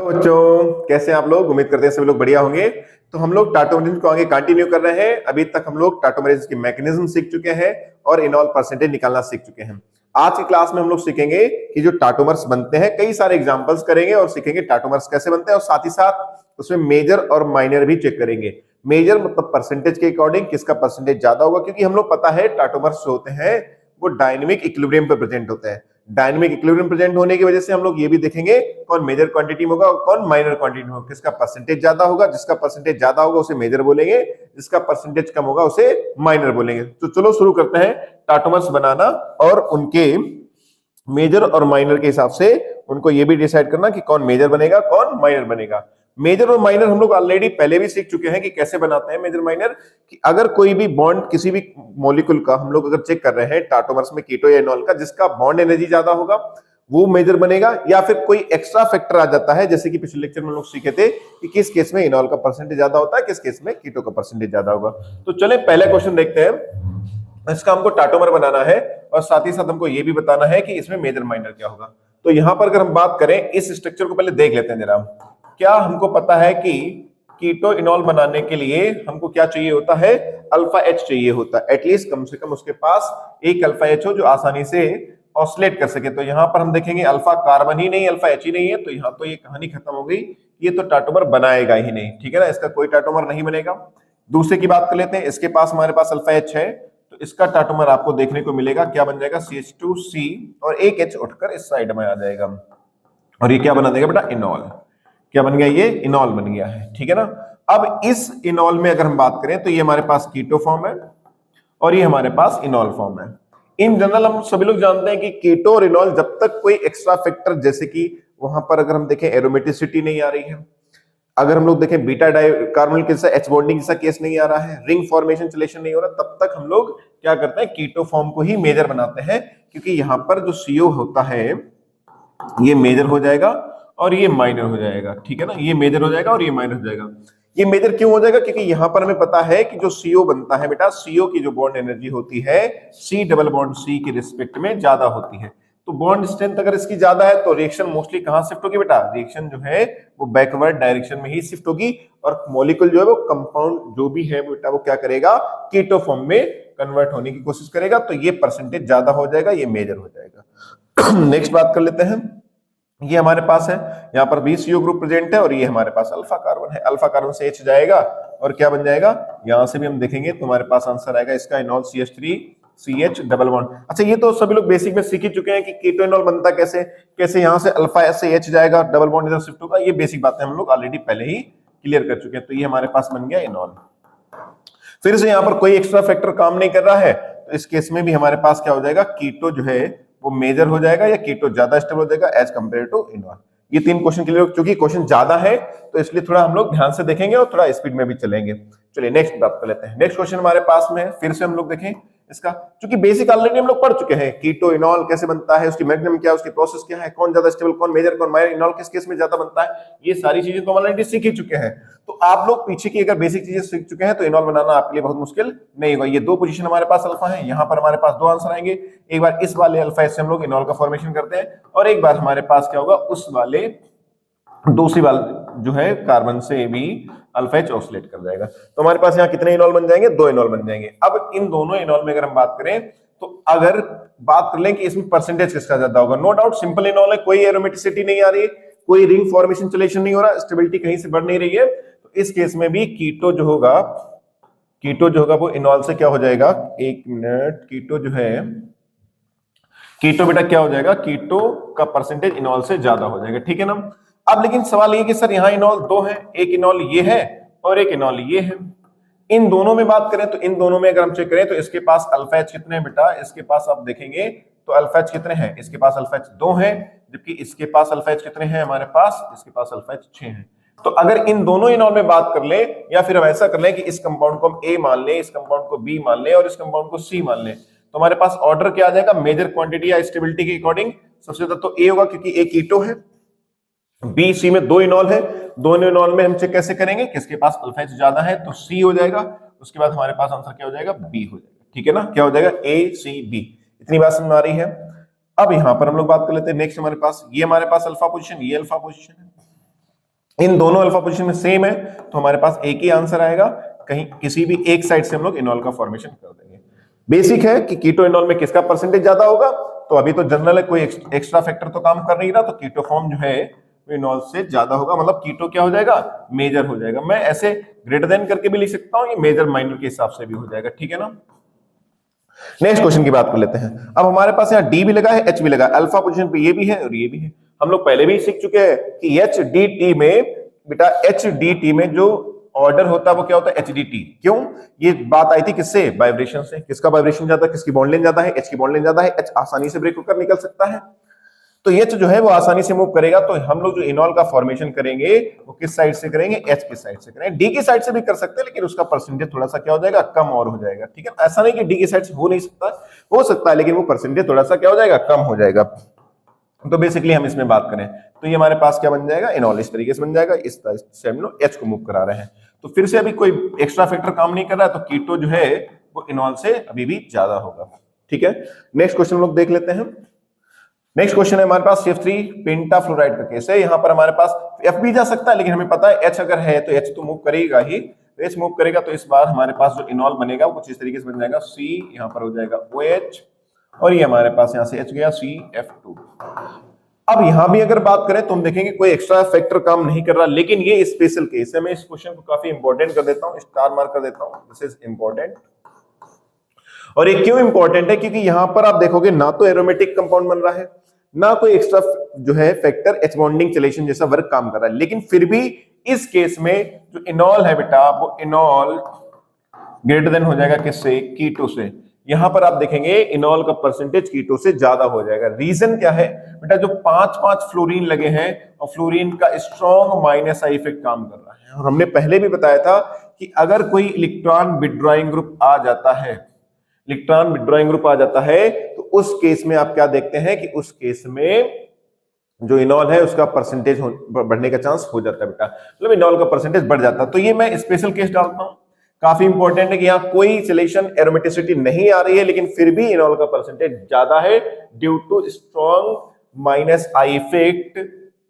तो बच्चों कैसे हैं आप लोग। उम्मीद करते हैं सभी लोग बढ़िया होंगे। तो हम लोग टाटोमरेज को आगे कंटिन्यू कर रहे हैं। अभी तक हम लोग टाटोमरेज की मैकेनिज्म सीख चुके हैं और इनॉल परसेंटेज निकालना सीख चुके हैं। आज की क्लास में हम लोग सीखेंगे कि जो टाटोमर्स बनते हैं, कई सारे एग्जांपल्स करेंगे और सीखेंगे टाटोमर्स कैसे बनते हैं और साथ ही साथ उसमें मेजर और माइनर भी चेक करेंगे। मेजर मतलब परसेंटेज के अकॉर्डिंग किसका परसेंटेज ज्यादा होगा, क्योंकि हम लोग पता है टाटोमर्स जो होते हैं वो डायनेमिक इक्विलिब्रियम पे प्रेजेंट होते हैं। डायनेमिक इक्विलिब्रियम प्रेजेंट होने की वजह से हम लोग ये भी देखेंगे कौन मेजर क्वांटिटी में होगा और कौन माइनर क्वांटिटी में होगा, किसका परसेंटेज ज्यादा होगा। जिसका परसेंटेज ज्यादा होगा उसे मेजर बोलेंगे, जिसका परसेंटेज कम होगा उसे माइनर बोलेंगे। तो चलो शुरू करते हैं टाटोमर्स बनाना और उनके मेजर और माइनर के हिसाब से उनको ये भी डिसाइड करना कि कौन मेजर बनेगा कौन माइनर बनेगा। मेजर और माइनर हम लोग ऑलरेडी पहले भी सीख चुके हैं कि कैसे बनाते हैं मेजर माइनर। कि अगर कोई भी बॉन्ड किसी भी मॉलिक्यूल का हम लोग अगर चेक कर रहे हैं टाटोमर्स में कीटो या इनॉल का, जिसका बॉन्ड एनर्जी ज्यादा होगा वो मेजर बनेगा, या फिर कोई एक्स्ट्रा फैक्टर आ जाता है, जैसे कि पिछले लेक्चर में लोग सीखे थे कि किस केस में इनॉल का परसेंटेज ज्यादा होता है, किस केस में कीटो का परसेंटेज ज्यादा होगा। तो चले पहले क्वेश्चन देखते हैं। इसका हमको टाटोमर बनाना है और साथ ही साथ हमको ये भी बताना है कि इसमें मेजर माइनर क्या होगा। तो यहां पर अगर हम बात करें इस स्ट्रक्चर को पहले देख लेते हैं जरा। क्या हमको पता है कि कीटो इनॉल बनाने के लिए हमको क्या चाहिए होता है, अल्फा एच चाहिए होता है। एटलीस्ट कम से कम उसके पास एक अल्फा एच हो जो आसानी से ऑसिलेट कर सके। तो यहां पर हम देखेंगे अल्फा कार्बन ही नहीं, अल्फा एच ही नहीं है, तो यहां तो ये कहानी खत्म हो गई। ये तो टाटोमर बनाएगा ही नहीं, ठीक है ना, इसका कोई टाटोमर नहीं बनेगा। दूसरे की बात कर लेते हैं, इसके पास हमारे पास अल्फा एच है, तो इसका टाटोमर आपको देखने को मिलेगा, क्या बन जाएगा CH2C और एक H उठकर इस साइड में आ जाएगा और ये क्या बना देगा बेटा, इनॉल। क्या बन गया, ये इनॉल बन गया है, ठीक है ना। अब इस इनॉल में अगर हम बात करें तो ये हमारे पास कीटो फॉर्म है और ये हमारे पास इनॉल फॉर्म है। इन जनरल हम सभी लोग जानते हैं कि कीटो और इनॉल जब तक कोई एक्स्ट्रा फैक्टर, जैसे कि वहां पर अगर हम देखें एरोमेटिसिटी नहीं आ रही है, अगर हम लोग देखें बीटा डाई कार्बोनिल के जैसा एच बॉन्डिंग जैसा केस नहीं आ रहा है, रिंग फॉर्मेशन चलेशन नहीं हो रहा, तब तक हम लोग क्या करते हैं, कीटो फॉर्म को ही मेजर बनाते हैं। क्योंकि यहां पर जो CO होता है ये मेजर हो जाएगा और ये माइनर हो जाएगा, ठीक है ना। ये मेजर हो जाएगा और ये माइनर हो जाएगा। ये मेजर क्यों हो जाएगा, क्योंकि यहां पर हमें पता है कि जो CO बनता है बेटा, CO की जो बॉन्ड एनर्जी होती है C डबल बॉन्ड C के रिस्पेक्ट में ज्यादा होती है। तो बॉन्ड स्ट्रेंथ अगर इसकी ज्यादा है तो रिएक्शन मोस्टली कहां शिफ्ट होगी बेटा, रिएक्शन जो है वो बैकवर्ड डायरेक्शन में ही शिफ्ट होगी और मॉलिक्यूल जो है वो कंपाउंड जो भी है बेटा वो क्या करेगा, कीटो फॉर्म में कन्वर्ट होने की कोशिश करेगा। तो ये परसेंटेज ज्यादा हो जाएगा, ये मेजर हो जाएगा। नेक्स्ट बात कर लेते हैं, ये हमारे पास है, यहाँ पर भी CO ग्रुप प्रेजेंट है और ये हमारे पास अल्फा कार्बन है। अल्फा कार्बन से H जाएगा और क्या बन जाएगा, यहां से भी हम देखेंगे तो हमारे पास आंसर आएगा इसका इनॉल CH3CH डबल बॉन्ड। अच्छा ये तो सभी लोग बेसिक में सीख ही चुके हैं कि कीटो इनॉल बनता कैसे, कैसे यहां से अल्फा से H जाएगा, डबल बॉन्ड इधर शिफ्ट होगा। ये बेसिक बातें हम लोग ऑलरेडी पहले ही क्लियर कर चुके हैं। तो ये हमारे पास बन गया इनॉल। फिर से यहाँ पर कोई एक्स्ट्रा फैक्टर काम नहीं कर रहा है, तो इस केस में भी हमारे पास क्या हो जाएगा, कीटो जो है वो मेजर हो जाएगा या कीटो ज्यादा स्टेबल हो जाएगा एज कंपेयर टू इनॉल। ये तीन क्वेश्चन क्लियर, क्योंकि क्वेश्चन ज्यादा है तो इसलिए थोड़ा हम लोग ध्यान से देखेंगे और थोड़ा स्पीड में भी चलेंगे। चलिए नेक्स्ट बात कर लेते हैं। नेक्स्ट क्वेश्चन हमारे पास में है, फिर से हम लोग देखें इसका, क्योंकि बेसिक ऑलरेडी हम लोग पढ़ चुके हैं, कीटो इनॉल कैसे बनता है, उसकी मैग्नेम क्या है, उसकी प्रोसेस क्या है, कौन ज्यादा स्टेबल कौन मेजर कौन माइनर, इनॉल किस केस में ज्यादा बनता है, ये सारी चीजें तो ऑलरेडी सीख ही चुके हैं। तो आप लोग पीछे की अगर बेसिक चीजें सीख चुके हैं तो इनॉल बनाना आपके लिए बहुत मुश्किल नहीं होगा। ये दो पोजीशन हमारे पास अल्फा है, यहाँ पर हमारे पास दो आंसर आएंगे। एक बार इस वाले अल्फा से हम लोग इनॉल का फॉर्मेशन करते हैं और एक बार हमारे पास क्या होगा, उस वाले दूसरी वाले जो है कार्बन से भी अल्फा एच ऑसिलेट कर जाएगा। तो हमारे पास यहाँ कितने इनॉल बन जाएंगे, दो इनॉल बन जाएंगे। अब इन दोनों इनॉल में अगर हम बात करें तो अगर बात कर लें कि इसमें परसेंटेज किसका ज्यादा होगा, नो डाउट सिंपल इनॉल है, कोई एरोमेटिसिटी नहीं आ रही है, कोई रिंग फॉर्मेशन चलेशन नहीं हो रहा, स्टेबिलिटी कहीं से बढ़ नहीं रही है। तो इस केस में भी कीटो जो होगा वो इनॉल से क्या हो जाएगा, एक मिनट, कीटो जो है, कीटो बेटा क्या हो जाएगा, कीटो का परसेंटेज इनॉल से ज्यादा हो जाएगा, ठीक है ना। अब लेकिन सवाल ये कि सर यहाँ इनॉल दो है, एक इनॉल ये है और एक इनॉल ये है। इन दोनों में बात करें तो इन दोनों में अगर हम चेक करें तो इसके पास अल्फा एच कितने हैं बेटा, इसके पास आप देखेंगे तो अल्फा एच कितने हैं, इसके पास अल्फा एच 2 है, जबकि इसके पास अल्फा एच कितने हैं हमारे पास, इसके पास अल्फा एच 6 है। तो अगर इन दोनों इनॉल में बात कर ले, या फिर हम ऐसा कर ले कि इस कंपाउंड को हम A मान ले, इस कंपाउंड को B मान ले और इस कंपाउंड को C मान ले, तो हमारे पास ऑर्डर क्या आ जाएगा, मेजर क्वांटिटी या स्टेबिलिटी के अकॉर्डिंग सबसे ज्यादा तो A होगा क्योंकि A कीटो है, B C में दो इनॉल है, दोनों इनॉल में हम चेक कैसे करेंगे, किसके पास अल्फा एच ज्यादा है तो C हो जाएगा, उसके बाद हमारे पास आंसर क्या हो जाएगा, B हो जाएगा, ठीक है ना। क्या हो जाएगा, A C B। इतनी बात समझ में आ रही है। अब यहां पर हम लोग बात कर लेते हैं नेक्स्ट, हमारे पास ये हमारे पास अल्फा पोजीशन, ये अल्फा पोजीशन है, इन दोनों अल्फा पोजीशन में सेम है तो हमारे पास एक ही आंसर आएगा, कहीं किसी भी एक साइड से हम लोग इनॉल का फॉर्मेशन कर देंगे। बेसिक है कि कीटो इनॉल में किसका परसेंटेज ज्यादा होगा, तो अभी तो जनरल है, कोई एक्स्ट्रा फैक्टर तो काम कर नहीं रहा, तो कीटो फॉर्म जो है इनॉल से ज्यादा होगा, मतलब कीटो क्या हो जाएगा, मेजर हो जाएगा। मैं ऐसे ग्रेटर देन करके भी लिख सकता हूं, ये मेजर माइनर के हिसाब से भी हो जाएगा, ठीक है ना। नेक्स्ट क्वेश्चन की बात कर लेते हैं। अब हमारे पास यहाँ डी भी लगा है, एच भी लगा है, अल्फा पोजीशन पे ये भी है और ये भी है। हम लोग पहले भी सीख चुके हैं कि एच डी टी में बेटा, एच डी टी में जो ऑर्डर होता है वो क्या होता है, एच डी टी। क्यों, ये बात आई थी किससे, वाइब्रेशन से। किसका वाइब्रेशन ज्यादा, किसकी बॉन्ड लेंथ ज्यादा है, एच की बॉन्ड लेंथ ज्यादा है, एच आसानी से ब्रेक होकर निकल सकता है, तो एच जो है वो आसानी से मूव करेगा। तो हम लोग जो इनॉल का फॉर्मेशन करेंगे वो किस साइड से करेंगे, एच की साइड से करेंगे। डी की साइड से भी कर सकते हैं लेकिन उसका परसेंटेज थोड़ा सा क्या हो जाएगा, कम और हो जाएगा, ठीक है। ऐसा नहीं कि डी की साइड से हो नहीं सकता, हो सकता है, लेकिन वो परसेंटेज थोड़ा सा क्या हो जाएगा, कम हो जाएगा। तो बेसिकली हम इसमें बात करें तो ये हमारे पास क्या बन जाएगा, इनॉल इस तरीके से बन जाएगा, इस तरह से हम लोग एच को मूव करा रहे हैं। तो फिर से अभी कोई एक्स्ट्रा फैक्टर काम नहीं कर रहा है, तो कीटो जो है वो इनॉल से अभी भी ज्यादा होगा, ठीक है। नेक्स्ट क्वेश्चन लोग देख लेते हैं। नेक्स्ट क्वेश्चन है हमारे पास CF3 पेंटाफ्लोराइड का केस है। यहां पर हमारे पास F भी जा सकता है, लेकिन हमें पता है H अगर है तो H तो मूव करेगा ही, तो H मूव करेगा, तो इस बार हमारे पास जो इनॉल बनेगा वो कुछ इस तरीके से बन जाएगा, C यहां पर हो जाएगा OH, और ये हमारे पास यहां से H गया CF2। अब यहां भी अगर बात करें तो हम देखेंगे कोई एक्स्ट्रा फैक्टर काम नहीं कर रहा, लेकिन ये स्पेशल केस है। मैं इस क्वेश्चन को काफी इंपॉर्टेंट कर देता हूं, स्टार मार्क कर देता हूं, दिस इज इंपॉर्टेंट। और ये क्यों इंपॉर्टेंट है, क्योंकि यहां पर आप देखोगे ना तो एरोमेटिक कंपाउंड बन रहा है, ना कोई एक्स्ट्रा जो है फैक्टर एच बॉन्डिंग चलेशन जैसा वर्क काम कर रहा है, लेकिन फिर भी इस केस में जो इनॉल है बेटा, वो इनॉल ग्रेटर देन हो जाएगा किससे, कीटो से। यहां पर आप देखेंगे इनॉल का परसेंटेज कीटो से ज्यादा हो जाएगा। रीजन क्या है बेटा, जो 5-5 फ्लोरीन लगे हैं और फ्लोरीन का स्ट्रॉन्ग माइनस आई इफेक्ट काम कर रहा है। और हमने पहले भी बताया था कि अगर कोई इलेक्ट्रॉन विथड्रॉइंग ग्रुप आ जाता है, इलेक्ट्रॉन विथड्रॉइंग ग्रुप आ जाता है, तो उस केस में आप क्या देखते हैं कि उस केस में जो इनॉल है उसका परसेंटेज बढ़ने का चांस हो जाता है बेटा, मतलब इनॉल का परसेंटेज बढ़ जाता है। तो ये मैं स्पेशल केस डालता हूं, काफी इंपॉर्टेंट है कि यहाँ कोई सिलेक्शन एरोमेटिसिटी नहीं आ रही है, लेकिन फिर भी इनॉल का परसेंटेज ज्यादा है due to strong minus I effect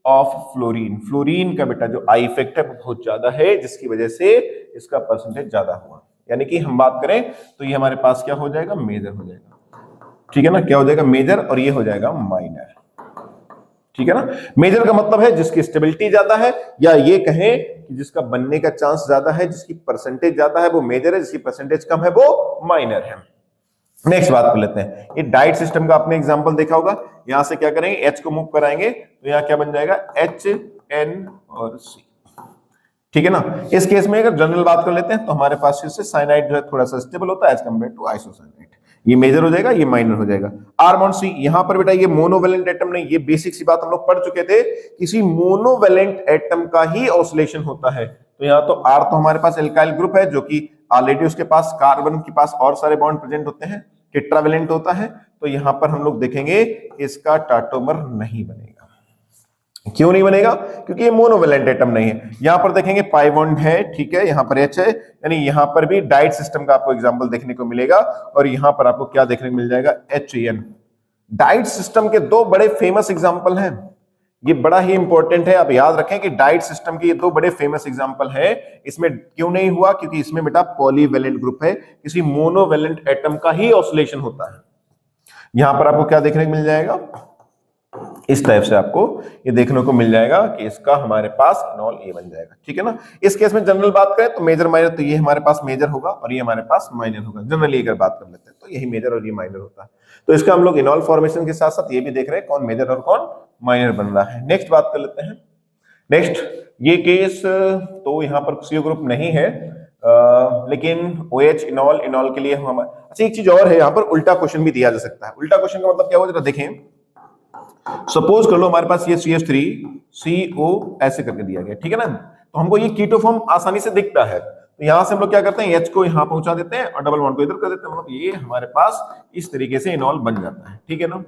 of fluorine. Fluorine का बेटा जो आई इफेक्ट है वो बहुत ज्यादा है, जिसकी वजह से इसका परसेंटेज ज्यादा हुआ। यानी कि हम बात करें तो ये हमारे पास क्या हो जाएगा, मेजर हो जाएगा, ठीक है ना। क्या हो जाएगा, मेजर, और ये हो जाएगा माइनर, ठीक है ना। मेजर का मतलब है जिसकी स्टेबिलिटी ज्यादा है, या ये कहें कि जिसका बनने का चांस ज्यादा है, जिसकी परसेंटेज ज्यादा है वो मेजर है, जिसकी परसेंटेज कम है वो माइनर है। नेक्स्ट बात कर लेते हैं, ये डाइट सिस्टम का आपने एग्जांपल देखा होगा। यहां से क्या करेंगे, एच को मूव कराएंगे तो यहां क्या बन जाएगा, HN और C, ठीक है ना। इस केस में अगर जनरल बात कर लेते हैं तो हमारे पास फिर से साइनाइड जो है थोड़ा सा स्टेबल होता है एज कंपेयर टू आइसोसाइनाइड। ये मेजर हो जाएगा, ये माइनर हो जाएगा। R बॉन्ड C, यहां पर बेटा ये मोनोवेलेंट एटम नहीं, ये बेसिक सी बात हम लोग पढ़ चुके थे, किसी मोनोवेलेंट एटम का ही ऑसिलेशन होता है। तो यहाँ तो R तो हमारे पास एल्काइल ग्रुप है, जो कि ऑलरेडी उसके पास कार्बन के पास और सारे बॉन्ड प्रेजेंट होते हैं, टेट्रावेलेंट होता है। तो यहां पर हम लोग देखेंगे इसका टाटोमर नहीं बनेगा। क्यों नहीं बनेगा, क्योंकि ये मोनोवेलेंट एटम नहीं है। यहां पर देखेंगे पाई बॉन्ड है, ठीक है, यहां पर H है, यानी यहां पर भी डाइट सिस्टम का आपको एग्जांपल देखने को मिलेगा। और यहां पर आपको क्या देखने को मिल जाएगा, HN। डाइट सिस्टम के दो बड़े फेमस एग्जांपल हैं, ये बड़ा ही इंपॉर्टेंट है, आप याद रखें कि डाइट सिस्टम के ये दो बड़े फेमस एग्जांपल हैं। इसमें क्यों नहीं हुआ, क्योंकि इसमें बेटा पॉलीवेलेंट ग्रुप है, किसी मोनोवेलेंट एटम का ही ऑसिलेशन होता है। यहां पर आपको क्या देखने को मिल जाएगा, इस टाइप से आपको ये देखने को मिल जाएगा कि इसका हमारे पास इनॉल ये बन जाएगा, ठीक है ना। इस केस में जनरल बात करें तो मेजर माइनर, तो ये हमारे पास मेजर होगा और ये हमारे पास माइनर होगा। जनरली अगर बात कर लेते हैं तो यही मेजर और ये माइनर होता है। तो इसका हम लोग इनॉल फॉर्मेशन के साथ साथ ये भी देख रहे हैं कौन मेजर और कौन माइनर बन रहा है। नेक्स्ट बात कर लेते हैं। नेक्स्ट ये केस तो यहाँ पर CO ग्रुप नहीं है, लेकिन OH इनॉल, इनॉल के लिए हम, अच्छा एक चीज और है, यहाँ पर उल्टा क्वेश्चन भी दिया जा सकता है। उल्टा क्वेश्चन का मतलब क्या हो, जरा देखें। सपोज कर लो हमारे पास ये CH3CO ऐसे करके दिया गया, ठीक है ना। तो हमको ये कीटो फॉर्म आसानी से दिखता है, तो यहां से हम लोग क्या करते हैं, H को यहां पहुंचा देते हैं और डबल बॉन्ड को इधर कर देते हैं, मतलब ये हमारे पास इस तरीके से इनॉल बन जाता है, ठीक है ना।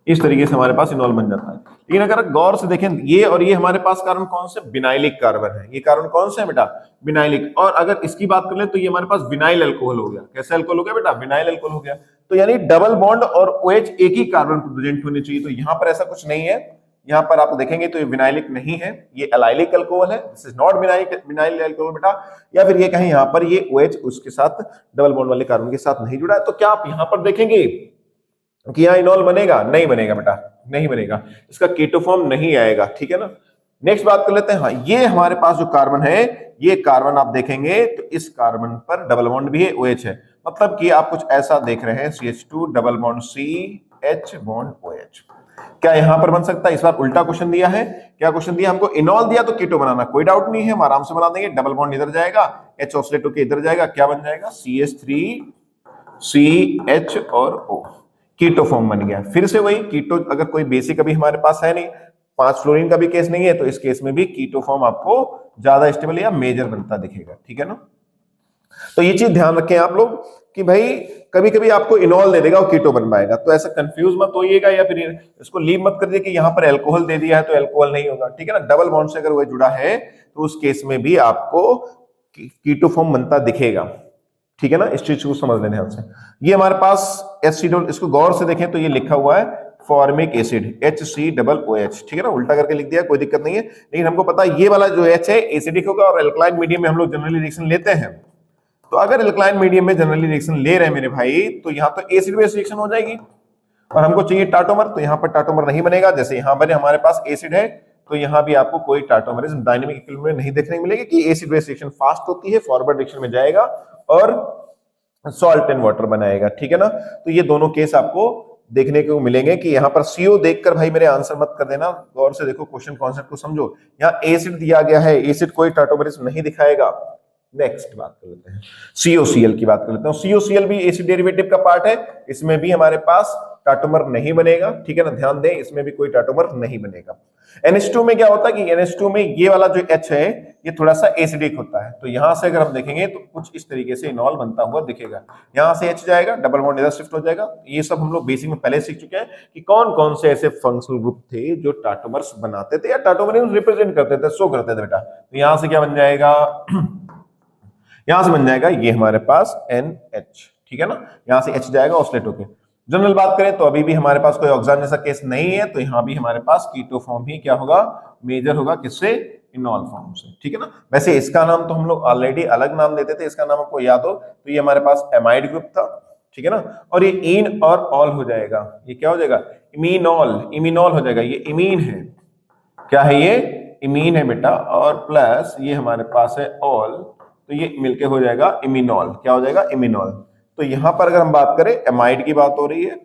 इस तरीके से हमारे पास इनॉल बन जाता है। लेकिन अगर गौर से देखें, ये और ये हमारे पास कार्बन कौन से, बिनाइलिक कार्बन है। ये कार्बन कौन से है बेटा, बिनाइलिक। और अगर इसकी बात कर ले तो ये हमारे पास विनाइल अल्कोहल हो गया। कैसे अल्कोहल हो गया बेटा, विनाइल अल्कोहल हो गया। तो यानी डबल बॉन्ड और OH एक ही कार्बन पर प्रेजेंट होने चाहिए, तो यहां पर ऐसा कुछ नहीं है। यहाँ पर आप देखेंगे तो ये विनाइलिक नहीं है, ये एलाइलिक अल्कोहल है, this is not vinyl alcohol बेटा। या फिर ये कहें यहाँ पर ये OH उसके साथ डबल बॉन्ड वाले कार्बन के साथ नहीं जुड़ा है, तो क्या आप यहाँ पर देखेंगे कि यहाँ इनॉल बनेगा? नहीं बनेगा बेटा, नहीं बनेगा, इसका कीटो फॉर्म नहीं आएगा, ठीक है ना। नेक्स्ट बात कर लेते हैं। हाँ, ये हमारे पास जो कार्बन है, ये कार्बन आप देखेंगे तो इस कार्बन पर डबल बॉन्ड भी है, OH है, मतलब कि आप कुछ ऐसा देख रहे हैं, CH2 double bond CH bond OH। क्या यहां पर बन सकता है? इस बार उल्टा क्वेश्चन दिया है। क्या क्वेश्चन दिया हमको? इनॉल दिया तो कीटो बनाना, कोई डाउट नहीं है, हम आराम से बना देंगे। डबल बॉन्ड इधर जाएगा, H ऑक्सीडेट होकर इधर जाएगा, क्या बन जाएगा? CH3CH और O, कीटो फॉर्म बन गया। फिर से वही कीटो, अगर कोई बेसिक अभी हमारे पास है नहीं, 5 फ्लोरीन का भी केस नहीं है, तो इस केस में भी कीटो फॉर्म आपको ज्यादा स्टेबल या मेजर बनता दिखेगा, ठीक है ना। तो ये चीज ध्यान रखें आप लोग कि भाई कभी कभी आपको इनॉल दे देगा और कीटो बन पाएगा, तो ऐसा कंफ्यूज मत होइएगा या फिर इसको लीव मत कर दिए कि यहाँ पर अल्कोहल दे दिया है तो अल्कोहल नहीं होगा, ठीक है ना। डबल बॉन्ड से अगर वो जुड़ा है तो उस केस में भी आपको कीटो फॉर्म बनता दिखेगा, ठीक है ना। इस चीज को समझ लें ध्यान से। ये हमारे पास एसिडोल, इसको गौर से देखें तो ये लिखा हुआ है फॉर्मिक एसिड HCOOH, ठीक है ना, उल्टा करके लिख दिया, कोई दिक्कत नहीं है। लेकिन हमको पता है ये वाला जो H है एसिडिक होगा, और अल्कलाइन मीडियम में हम लोग जनरली रिएक्शन लेते हैं। तो अगर अल्कलाइन मीडियम में जनरली रिएक्शन ले रहे हैं मेरे भाई, तो यहाँ तो एसिड बेस रिएक्शन हो जाएगी, और हमको चाहिए टाटोमर, तो यहाँ पर टाटोमर नहीं बनेगा। जैसे यहाँ पर हमारे पास एसिड है, तो यहाँ भी आपको कोई टाटोमरिज्म डायनेमिक इक्विलिब्रियम में नहीं देखने को मिलेगी कि एसिड बेस रिएक्शन फास्ट होती है, फॉरवर्ड रिएक्शन में जाएगा और सॉल्ट एंड वाटर बनाएगा, ठीक है ना। तो ये दोनों केस आपको देखने को मिलेंगे कि यहाँ पर CO देखकर भाई मेरे आंसर मत कर देना, गौर से देखो, क्वेश्चन कॉन्सेप्ट को समझो। यहाँ एसिड दिया गया है, एसिड कोई टाटोमरिज्म नहीं दिखाएगा। नेक्स्ट बात कर लेते हैं, COCl की बात कर लेते हैं। COCl भी एसिड डेरिवेटिव का पार्ट है, इसमें भी हमारे पास टाटोमर नहीं बनेगा, ठीक है ना, ध्यान दें, इसमें भी कोई टाटोमर नहीं बनेगा। NH2 में क्या होता है कि NH2 में ये वाला जो H है ये थोड़ा सा एसिडिक होता है, तो यहां से अगर हम देखेंगे तो कुछ इस तरीके से इनॉल बनता हुआ दिखेगा। यहां से H जाएगा, डबल बॉन्ड इधर शिफ्ट हो जाएगा। ये सब हम लोग बेसिक में पहले सीख चुके हैं कि कौन कौन से ऐसे फंक्शनल ग्रुप थे जो टाटोमर्स बनाते थे या टाटोमरिज्म रिप्रेजेंट करते थे, शो करते थे बेटा। तो यहां से क्या बन जाएगा? यहां से बन जाएगा ये हमारे पास NH, ठीक है ना, यहां से H जाएगा ऑक्सीडेट होके। जनरल बात करें तो अभी भी हमारे पास कोई ऑक्सीजन जैसा केस नहीं है, तो यहाँ भी हमारे पास कीटो फॉर्म ही क्या होगा? मेजर होगा, किससे? इनॉल फॉर्म से, ठीक है ना। वैसे इसका नाम तो हम लोग ऑलरेडी अलग नाम देते थे, इसका नाम आपको याद हो तो ये हमारे पास एमाइड ग्रुप था, ठीक है ना। और ये इन और ऑल हो जाएगा, ये क्या हो जाएगा? इमीनॉल, इमीनॉल हो जाएगा। ये इमीन है, क्या है ये? इमीन है बेटा, और प्लस ये हमारे पास है ऑल, तो ये मिलके हो जाएगा इमीनॉल। क्या हो जाएगा? इमीनॉल। तो यहां पर अगर हम बात करें, एमाइड की बात हो रही है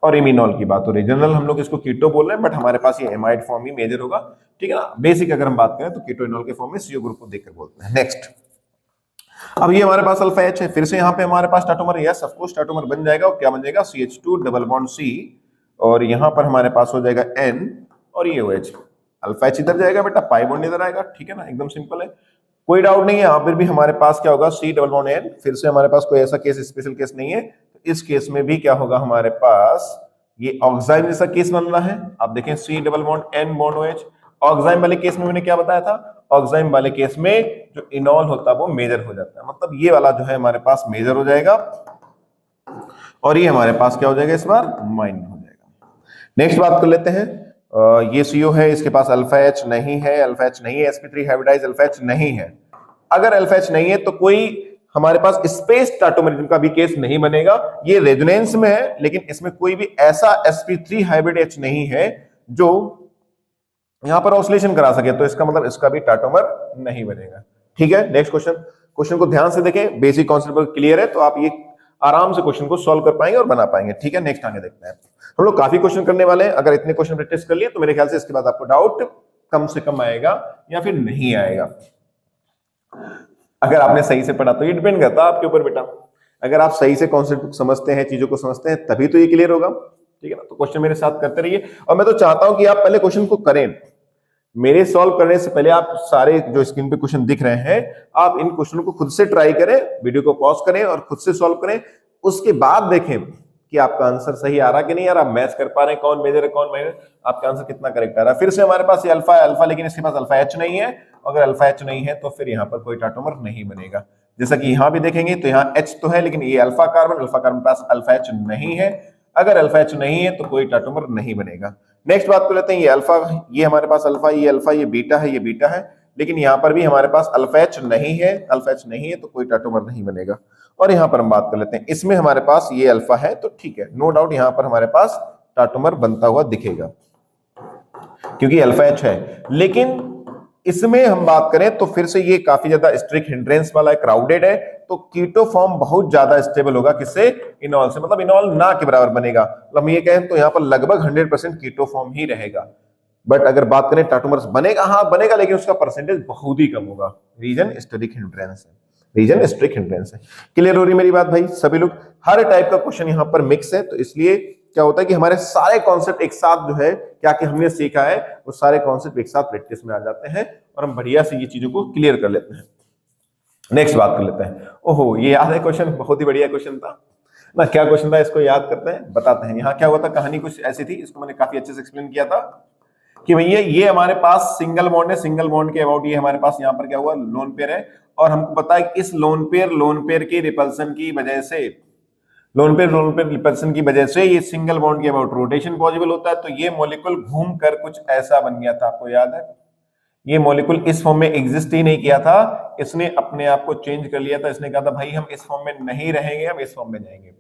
और इमीनॉल की बात हो रही है। जनरल हम लोग इसको कीटो बोल रहे हैं, बट हमारे पास ये एमाइड फॉर्म ही मेजर होगा, ठीक है ना। बेसिक अगर हम बात करें तो कीटो इनॉल के फॉर्म में CO ग्रुप को देखकर बोलते हैं। नेक्स्ट, अब ये हमारे पास अल्फा H है, फिर से यहाँ पे हमारे पास टाटोमर, यस ऑफ कोर्स टाटोमर बन जाएगा, और क्या बन जाएगा? CH2 डबल बॉन्ड C, और यहाँ पर हमारे पास हो जाएगा N, और ये OH। अल्फा H इधर जाएगा बेटा, पाई बॉन्ड इधर आएगा, ठीक है ना, एकदम सिंपल है, कोई डाउट नहीं है। यहाँ पर भी हमारे पास क्या होगा? C double bond N। फिर से हमारे पास कोई ऐसा केस, स्पेशल केस नहीं है, तो इस केस में भी क्या होगा? हमारे पास ये ऑक्साइड जैसा केस बन रहा है। आप देखें C double bond N bond OH। Oxide वाले केस में मैंने क्या बताया था? ऑक्साइड वाले केस में जो इनॉल होता है वो मेजर हो जाता है, मतलब ये वाला जो है हमारे पास मेजर हो जाएगा, और ये हमारे पास क्या हो जाएगा? इस बार माइनर हो जाएगा। नेक्स्ट बात कर लेते हैं, ये CO है, इसके पास अल्फा H नहीं है, अल्फा H नहीं है, sp3 हाइब्रिडाइज अल्फा H नहीं है। अगर अल्फा H नहीं है तो कोई हमारे पास स्पेस टाटोमरिज्म का भी केस नहीं बनेगा। ये रेजोनेंस में है, लेकिन इसमें कोई भी ऐसा sp3 हाइब्रिड H नहीं है जो यहां पर ऑसिलेशन करा सके, तो इसका मतलब इसका भी टाटोमर नहीं बनेगा, ठीक है। नेक्स्ट क्वेश्चन, क्वेश्चन को ध्यान से देखें, बेसिक कॉन्सेप्ट क्लियर है तो आप ये आराम से क्वेश्चन को सॉल्व कर पाएंगे और बना पाएंगे, ठीक है। नेक्स्ट आगे देखते हैं, हम लोग काफी क्वेश्चन करने वाले हैं। अगर इतने क्वेश्चन प्रैक्टिस कर लिए तो मेरे ख्याल से इसके बाद आपको डाउट कम से कम आएगा या फिर नहीं आएगा। अगर आपने सही से पढ़ा तो, ये डिपेंड करता है आपके ऊपर बेटा। अगर आप सही से कॉन्सेप्ट समझते हैं, चीजों को समझते हैं, तभी तो ये क्लियर होगा, ठीक है ना। तो क्वेश्चन मेरे साथ करते रहिए, और मैं तो चाहता हूं कि आप पहले क्वेश्चन को करें। मेरे सॉल्व करने से पहले आप सारे जो स्क्रीन पे क्वेश्चन दिख रहे हैं, आप इन क्वेश्चनों को खुद से ट्राई करें, वीडियो को पॉज करें और खुद से सॉल्व करें। उसके बाद देखें कि आपका आंसर सही आ रहा कि नहीं आ रहा, मैच कर पा रहे हैं, कौन मेजर है कौन माइनर, आपका आंसर कितना करेक्ट आ रहा है। फिर से हमारे पास ये अल्फा है, अल्फा, लेकिन इसके पास अल्फा H नहीं है। अगर अल्फा H नहीं है तो फिर यहाँ पर कोई टाटोमर नहीं बनेगा। जैसा कि यहाँ भी देखेंगे तो यहाँ H तो है, लेकिन ये अल्फा कार्बन पास अल्फा H नहीं है। अगर अल्फा H नहीं है तो कोई टाटोमर नहीं बनेगा। नेक्स्ट बात कर लेते हैं, ये अल्फा, ये हमारे पास अल्फा, ये बीटा है, ये बीटा है, लेकिन यहां पर भी हमारे पास अल्फा एच नहीं है, अल्फा एच नहीं है तो कोई टाटोमर नहीं बनेगा। और यहां पर हम बात कर लेते हैं, इसमें हमारे पास ये अल्फा है तो ठीक है, नो डाउट यहां पर हमारे पास टाटोमर बनता हुआ दिखेगा क्योंकि अल्फा एच है। लेकिन इसमें हम बात करें तो फिर से ये काफी ज्यादा स्ट्रिक्ट हिंड्रेंस वाला है, क्राउडेड है, तो कीटो फॉर्म बहुत ज्यादा स्टेबल होगा किससे, इनॉल से, मतलब इनॉल ना के बराबर बनेगा। मतलब हम ये कहें तो यहाँ पर लगभग 100% कीटो फॉर्म ही रहेगा। बट अगर बात करें टाटोमर्स बनेगा, हाँ बनेगा, लेकिन उसका परसेंटेज बहुत ही कम होगा। रीजन स्टेरिक हिंड्रेंस है, रीजन स्ट्रिक्ट हिंड्रेंस है। क्लियर हो रही मेरी बात भाई सभी लोग? हर टाइप का क्वेश्चन यहाँ पर मिक्स है, तो इसलिए क्या होता है कि हमारे सारे कॉन्सेप्ट एक साथ जो है क्या कि हमने सीखा है वो सारे कॉन्सेप्ट एक साथ प्रैक्टिस में आ जाते हैं और हम बढ़िया से ये चीजों को क्लियर कर लेते हैं। नेक्स्ट बात कर लेते हैं। ओहो, ये याद है क्वेश्चन, बहुत ही बढ़िया क्वेश्चन था ना। क्या क्वेश्चन था, इसको याद करते हैं, बताते हैं। यहाँ क्या हुआ था, कहानी कुछ ऐसी थी, इसको मैंने काफी अच्छे से एक्सप्लेन किया था कि भैया ये हमारे पास सिंगल बॉन्ड है, सिंगल बॉन्ड के अबाउट ये हमारे पास यहाँ पर क्या हुआ, लोन पेयर है, और हमको पता है कि इस लोन पेयर की रिपल्सन की वजह से, लोन पेयर रिपल्सन की वजह से ये सिंगल बॉन्ड के अबाउट रोटेशन पॉसिबल होता है। तो ये मॉलिक्यूल घूम कर कुछ ऐसा बन गया था, आपको याद है? ये मॉलिक्यूल इस फॉर्म में एग्जिस्ट ही नहीं किया था, इसने अपने आप को चेंज कर लिया था। इसने कहा था भाई हम इस फॉर्म में नहीं रहेंगे, हम इस फॉर्म में जाएंगे।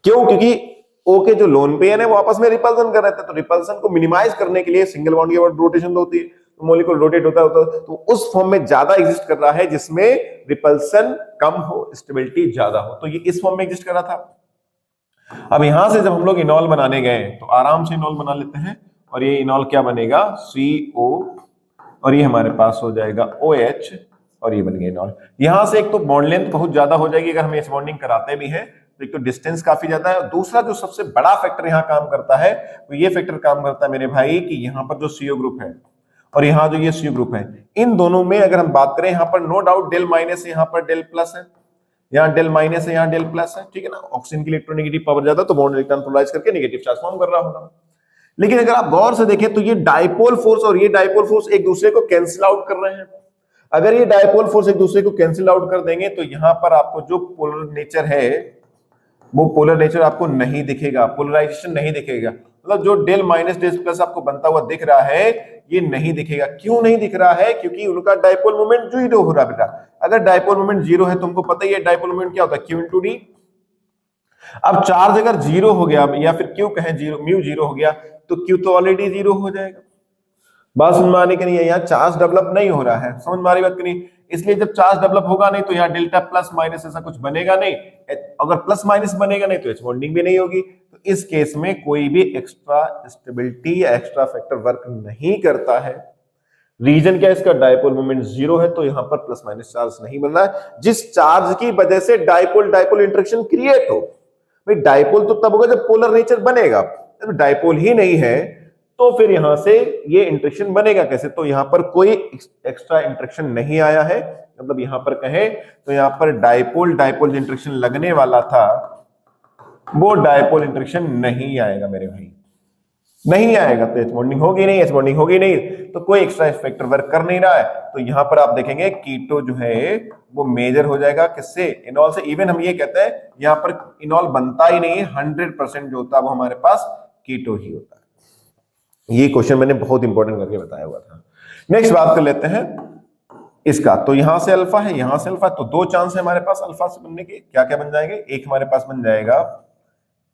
क्यों? क्योंकि ओ के जो लोन पेयर है वो आपस में रिपल्सन कर रहे थे, तो रिपल्सन को मिनिमाइज करने के लिए सिंगल बॉन्ड के अबाउट रोटेशन होती है, तो मॉलिक्यूल रोटेट होता है, तो उस फॉर्म में ज्यादा एग्जिस्ट कर रहा है जिसमें रिपल्सन कम हो, स्टेबिलिटी ज्यादा हो, तो ये इस फॉर्म में एग्जिस्ट कर रहा था। अब यहां से जब हम लोग इनॉल बनाने गए तो आराम से इनॉल बना लेते हैं, और ये इनॉल क्या बनेगा, CO, और ये हमारे पास हो जाएगा OH, और ये बन गया इनॉल। यहां से एक तो बॉन्ड लेंथ बहुत ज्यादा हो जाएगी अगर हम इस बॉन्डिंग कराते भी हैं, तो एक तो डिस्टेंस काफी ज्यादा है, और दूसरा जो सबसे बड़ा फैक्टर यहाँ काम करता है वो ये फैक्टर काम करता है मेरे भाई कि यहाँ पर जो CO ग्रुप है और यहाँ जो ये CO ग्रुप है, इन दोनों में अगर हम बात करें, यहाँ पर नो डाउट डेल माइनस है, यहाँ पर डेल प्लस है, यहाँ डेल माइनस है, यहाँ डेल प्लस है, ठीक है ना। ऑक्सीजन की इलेक्ट्रोनेगेटिव पावर ज्यादा, तो बॉन्ड इलेक्ट्रॉन पोलराइज करके नेगेटिव चार्ज फॉर्म कर रहा होगा। लेकिन अगर आप गौर से देखें तो ये डाइपोल फोर्स और ये डाइपोल फोर्स एक दूसरे को कैंसिल आउट कर रहे हैं। अगर ये डाइपोल फोर्स एक दूसरे को कैंसिल आउट कर देंगे तो यहां पर आपको जो पोलर नेचर है वो पोलर नेचर आपको नहीं दिखेगा, पोलराइजेशन नहीं दिखेगा। मतलब जो डेल माइनस डेल प्लस आपको बनता हुआ दिख रहा है ये नहीं दिखेगा। क्यों नहीं दिख रहा है? क्योंकि उनका डाइपोल मोमेंट जीरो हो रहा है बेटा। अगर डाइपोल मोमेंट जीरो है, तुमको पता ही है डाइपोल मोमेंट क्या होता है, Q इंटू डी। अब चार्ज अगर जीरो हो गया या फिर क्यू कहें जीरो, म्यू जीरो हो गया, तो क्यू तो ऑलरेडी जीरो हो जाएगा। बात समझ में आने की नहीं है, यहाँ चार्ज डेवलप नहीं हो रहा है, समझ में आ रही बात की नहीं? इसलिए जब चार्ज डेवलप होगा नहीं तो यहाँ डेल्टा प्लस माइनस ऐसा कुछ बनेगा नहीं। अगर प्लस माइनस बनेगा नहीं तो एच बॉन्डिंग भी नहीं होगी। तो इस केस में कोई भी एक्स्ट्रा स्टेबिलिटी या एक्स्ट्रा फैक्टर वर्क नहीं करता है। रीजन क्या है इसका, डाइपोल मोमेंट जीरो है, तो यहाँ पर प्लस माइनस चार्ज नहीं बन रहा है, जिस चार्ज की वजह से डाइपोल डाइपोल इंटरेक्शन क्रिएट हो। भाई डाइपोल तो तब होगा जब पोलर नेचर बनेगा, तो डाइपोल ही नहीं है तो फिर यहां से ये इंटरेक्शन बनेगा कैसे? तो यहां पर कोई एक्स्ट्रा इंटरेक्शन नहीं आया है। मतलब यहां पर कहें तो यहां पर डाइपोल डाइपोल जो इंटरेक्शन लगने वाला था वो डाइपोल इंटरेक्शन नहीं आएगा मेरे भाई, नहीं आएगा। तो एच बॉन्डिंग होगी नहीं, एच बॉन्डिंग होगी नहीं, तो कोई एक्स्ट्रा फैक्टर वर्क कर नहीं रहा है। तो यहां पर आप देखेंगे कीटो जो है वो मेजर हो जाएगा किससे, इनॉल से। इवन हम ये कहते हैं यहां पर इनॉल बनता ही नहीं है, 100% जो होता है वो हमारे पास कीटो ही होता है। ये क्वेश्चन मैंने बहुत इंपॉर्टेंट करके बताया हुआ था। नेक्स्ट बात कर लेते हैं इसका। तो यहां से अल्फा है, यहां से अल्फा है, तो दो चांस है हमारे पास अल्फा से बनने के। क्या क्या बन जाएंगे? एक हमारे पास बन जाएगा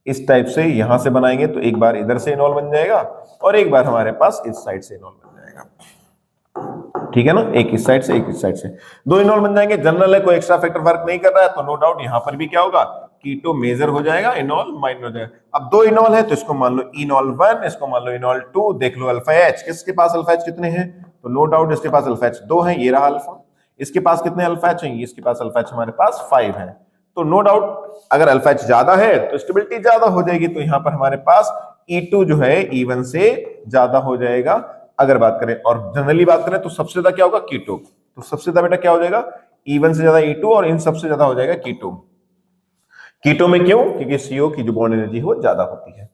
इस टाइप से, यहां से बनाएंगे तो एक बार इधर से इनॉल बन जाएगा और एक बार हमारे पास इस साइड से इनॉल बन जाएगा, ठीक है ना। एक इस साइड से एक इस साइड से, दो इनॉल बन जाएंगे। जनरल है, कोई एक्स्ट्रा फैक्टर वर्क नहीं कर रहा है, तो नो डाउट यहां पर भी क्या होगा, कीटो मेजर हो जाएगा, इनॉल माइनर हो जाएगा। अब दो इनॉल है तो इसको मान लो इनॉल 1, इसको मान लो इनॉल 2। देख लो अल्फा एच, किसके पास अल्फा एच कितने हैं? तो नो डाउट इसके पास अल्फा एच 2 है, ये रहा अल्फा। इसके पास कितने अल्फा एच हैं? इसके पास अल्फा एच हमारे पास 5 है। तो नो डाउट अगर अल्फा एच ज्यादा है तो स्टेबिलिटी ज्यादा हो जाएगी, तो यहां पर हमारे पास E2 जो है E1 से ज्यादा हो जाएगा अगर बात करें। और जनरली बात करें तो सबसे ज्यादा क्या होगा, कीटो। तो सबसे ज्यादा बेटा क्या हो जाएगा, E1 से ज्यादा E2, और इन सबसे ज्यादा हो जाएगा कीटो। कीटो में क्यों? क्योंकि CO की जो बॉन्ड एनर्जी वो ज्यादा होती है।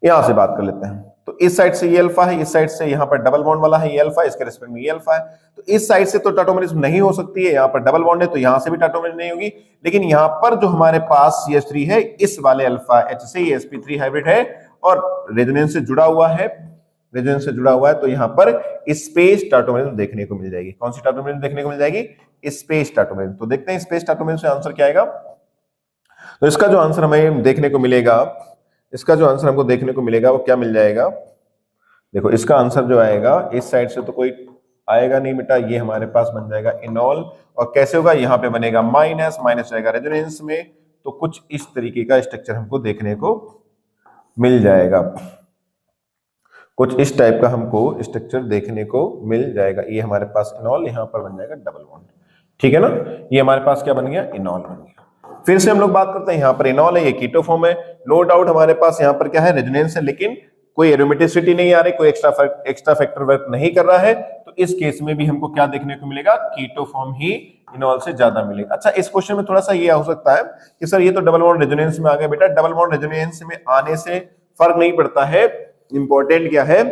यहां से बात कर लेते हैं, तो इस साइड से ये अल्फा है, इस साइड से यहाँ पर डबल बॉन्ड वाला है ये अल्फा, इसके रिस्पेक्ट में ये अल्फा है। तो इस साइड से तो टाटोमेरिज्म नहीं हो सकती है, यहाँ पर डबल बॉन्ड है तो यहाँ से भी टाटोमेरिज्म नहीं होगी। लेकिन यहाँ पर जो हमारे पास CH3 है, इस वाले अल्फा H से ये sp3 हाइब्रिड है और रेजोनेंस से जुड़ा हुआ है, रेजोनेंस से जुड़ा हुआ है, तो यहाँ पर स्पेस टाटोमेरिज्म देखने को मिल जाएगी। कौन सी टाटोमेरिज्म देखने को मिल जाएगी? Space tautomerism. तो देखते हैं स्पेस टाटोमेरिज्म से आंसर क्या आएगा। तो इसका जो आंसर हमें देखने को मिलेगा, इसका जो आंसर हमको देखने को मिलेगा वो क्या मिल जाएगा? देखो इसका आंसर जो आएगा, इस साइड से तो कोई आएगा नहीं बेटा, ये हमारे पास बन जाएगा इनॉल। और कैसे होगा? यहाँ पे बनेगा माइनस, माइनस जाएगा रेजोनेंस में, तो कुछ इस तरीके का स्ट्रक्चर हमको देखने को मिल जाएगा। कुछ इस टाइप का हमको स्ट्रक्चर देखने को मिल जाएगा। ये हमारे पास इनॉल, यहाँ पर बन जाएगा डबल बॉन्ड। ठीक है ना, ये हमारे पास क्या बन गया? इनॉल बन गया। फिर से हम लोग बात करते हैं, यहाँ पर इनॉल है, ये कीटो फॉर्म है। नो डाउट हमारे पास यहाँ पर क्या है? रेजोनेंस है, लेकिन कोई एरोमेटिसिटी नहीं आ रही, कोई एक्स्ट्रा फैक्टर वर्क नहीं कर रहा है। तो इस केस में भी हमको क्या देखने को मिलेगा? कीटो फॉर्म ही इनॉल से ज्यादा मिलेगा। अच्छा, इस क्वेश्चन में थोड़ा सा ये हो सकता है कि सर ये तो डबल बॉन्ड रेजोनेंस में आ गया। बेटा डबल बॉन्ड रेजोनेंस में आने से फर्क नहीं पड़ता है। इंपॉर्टेंट क्या है?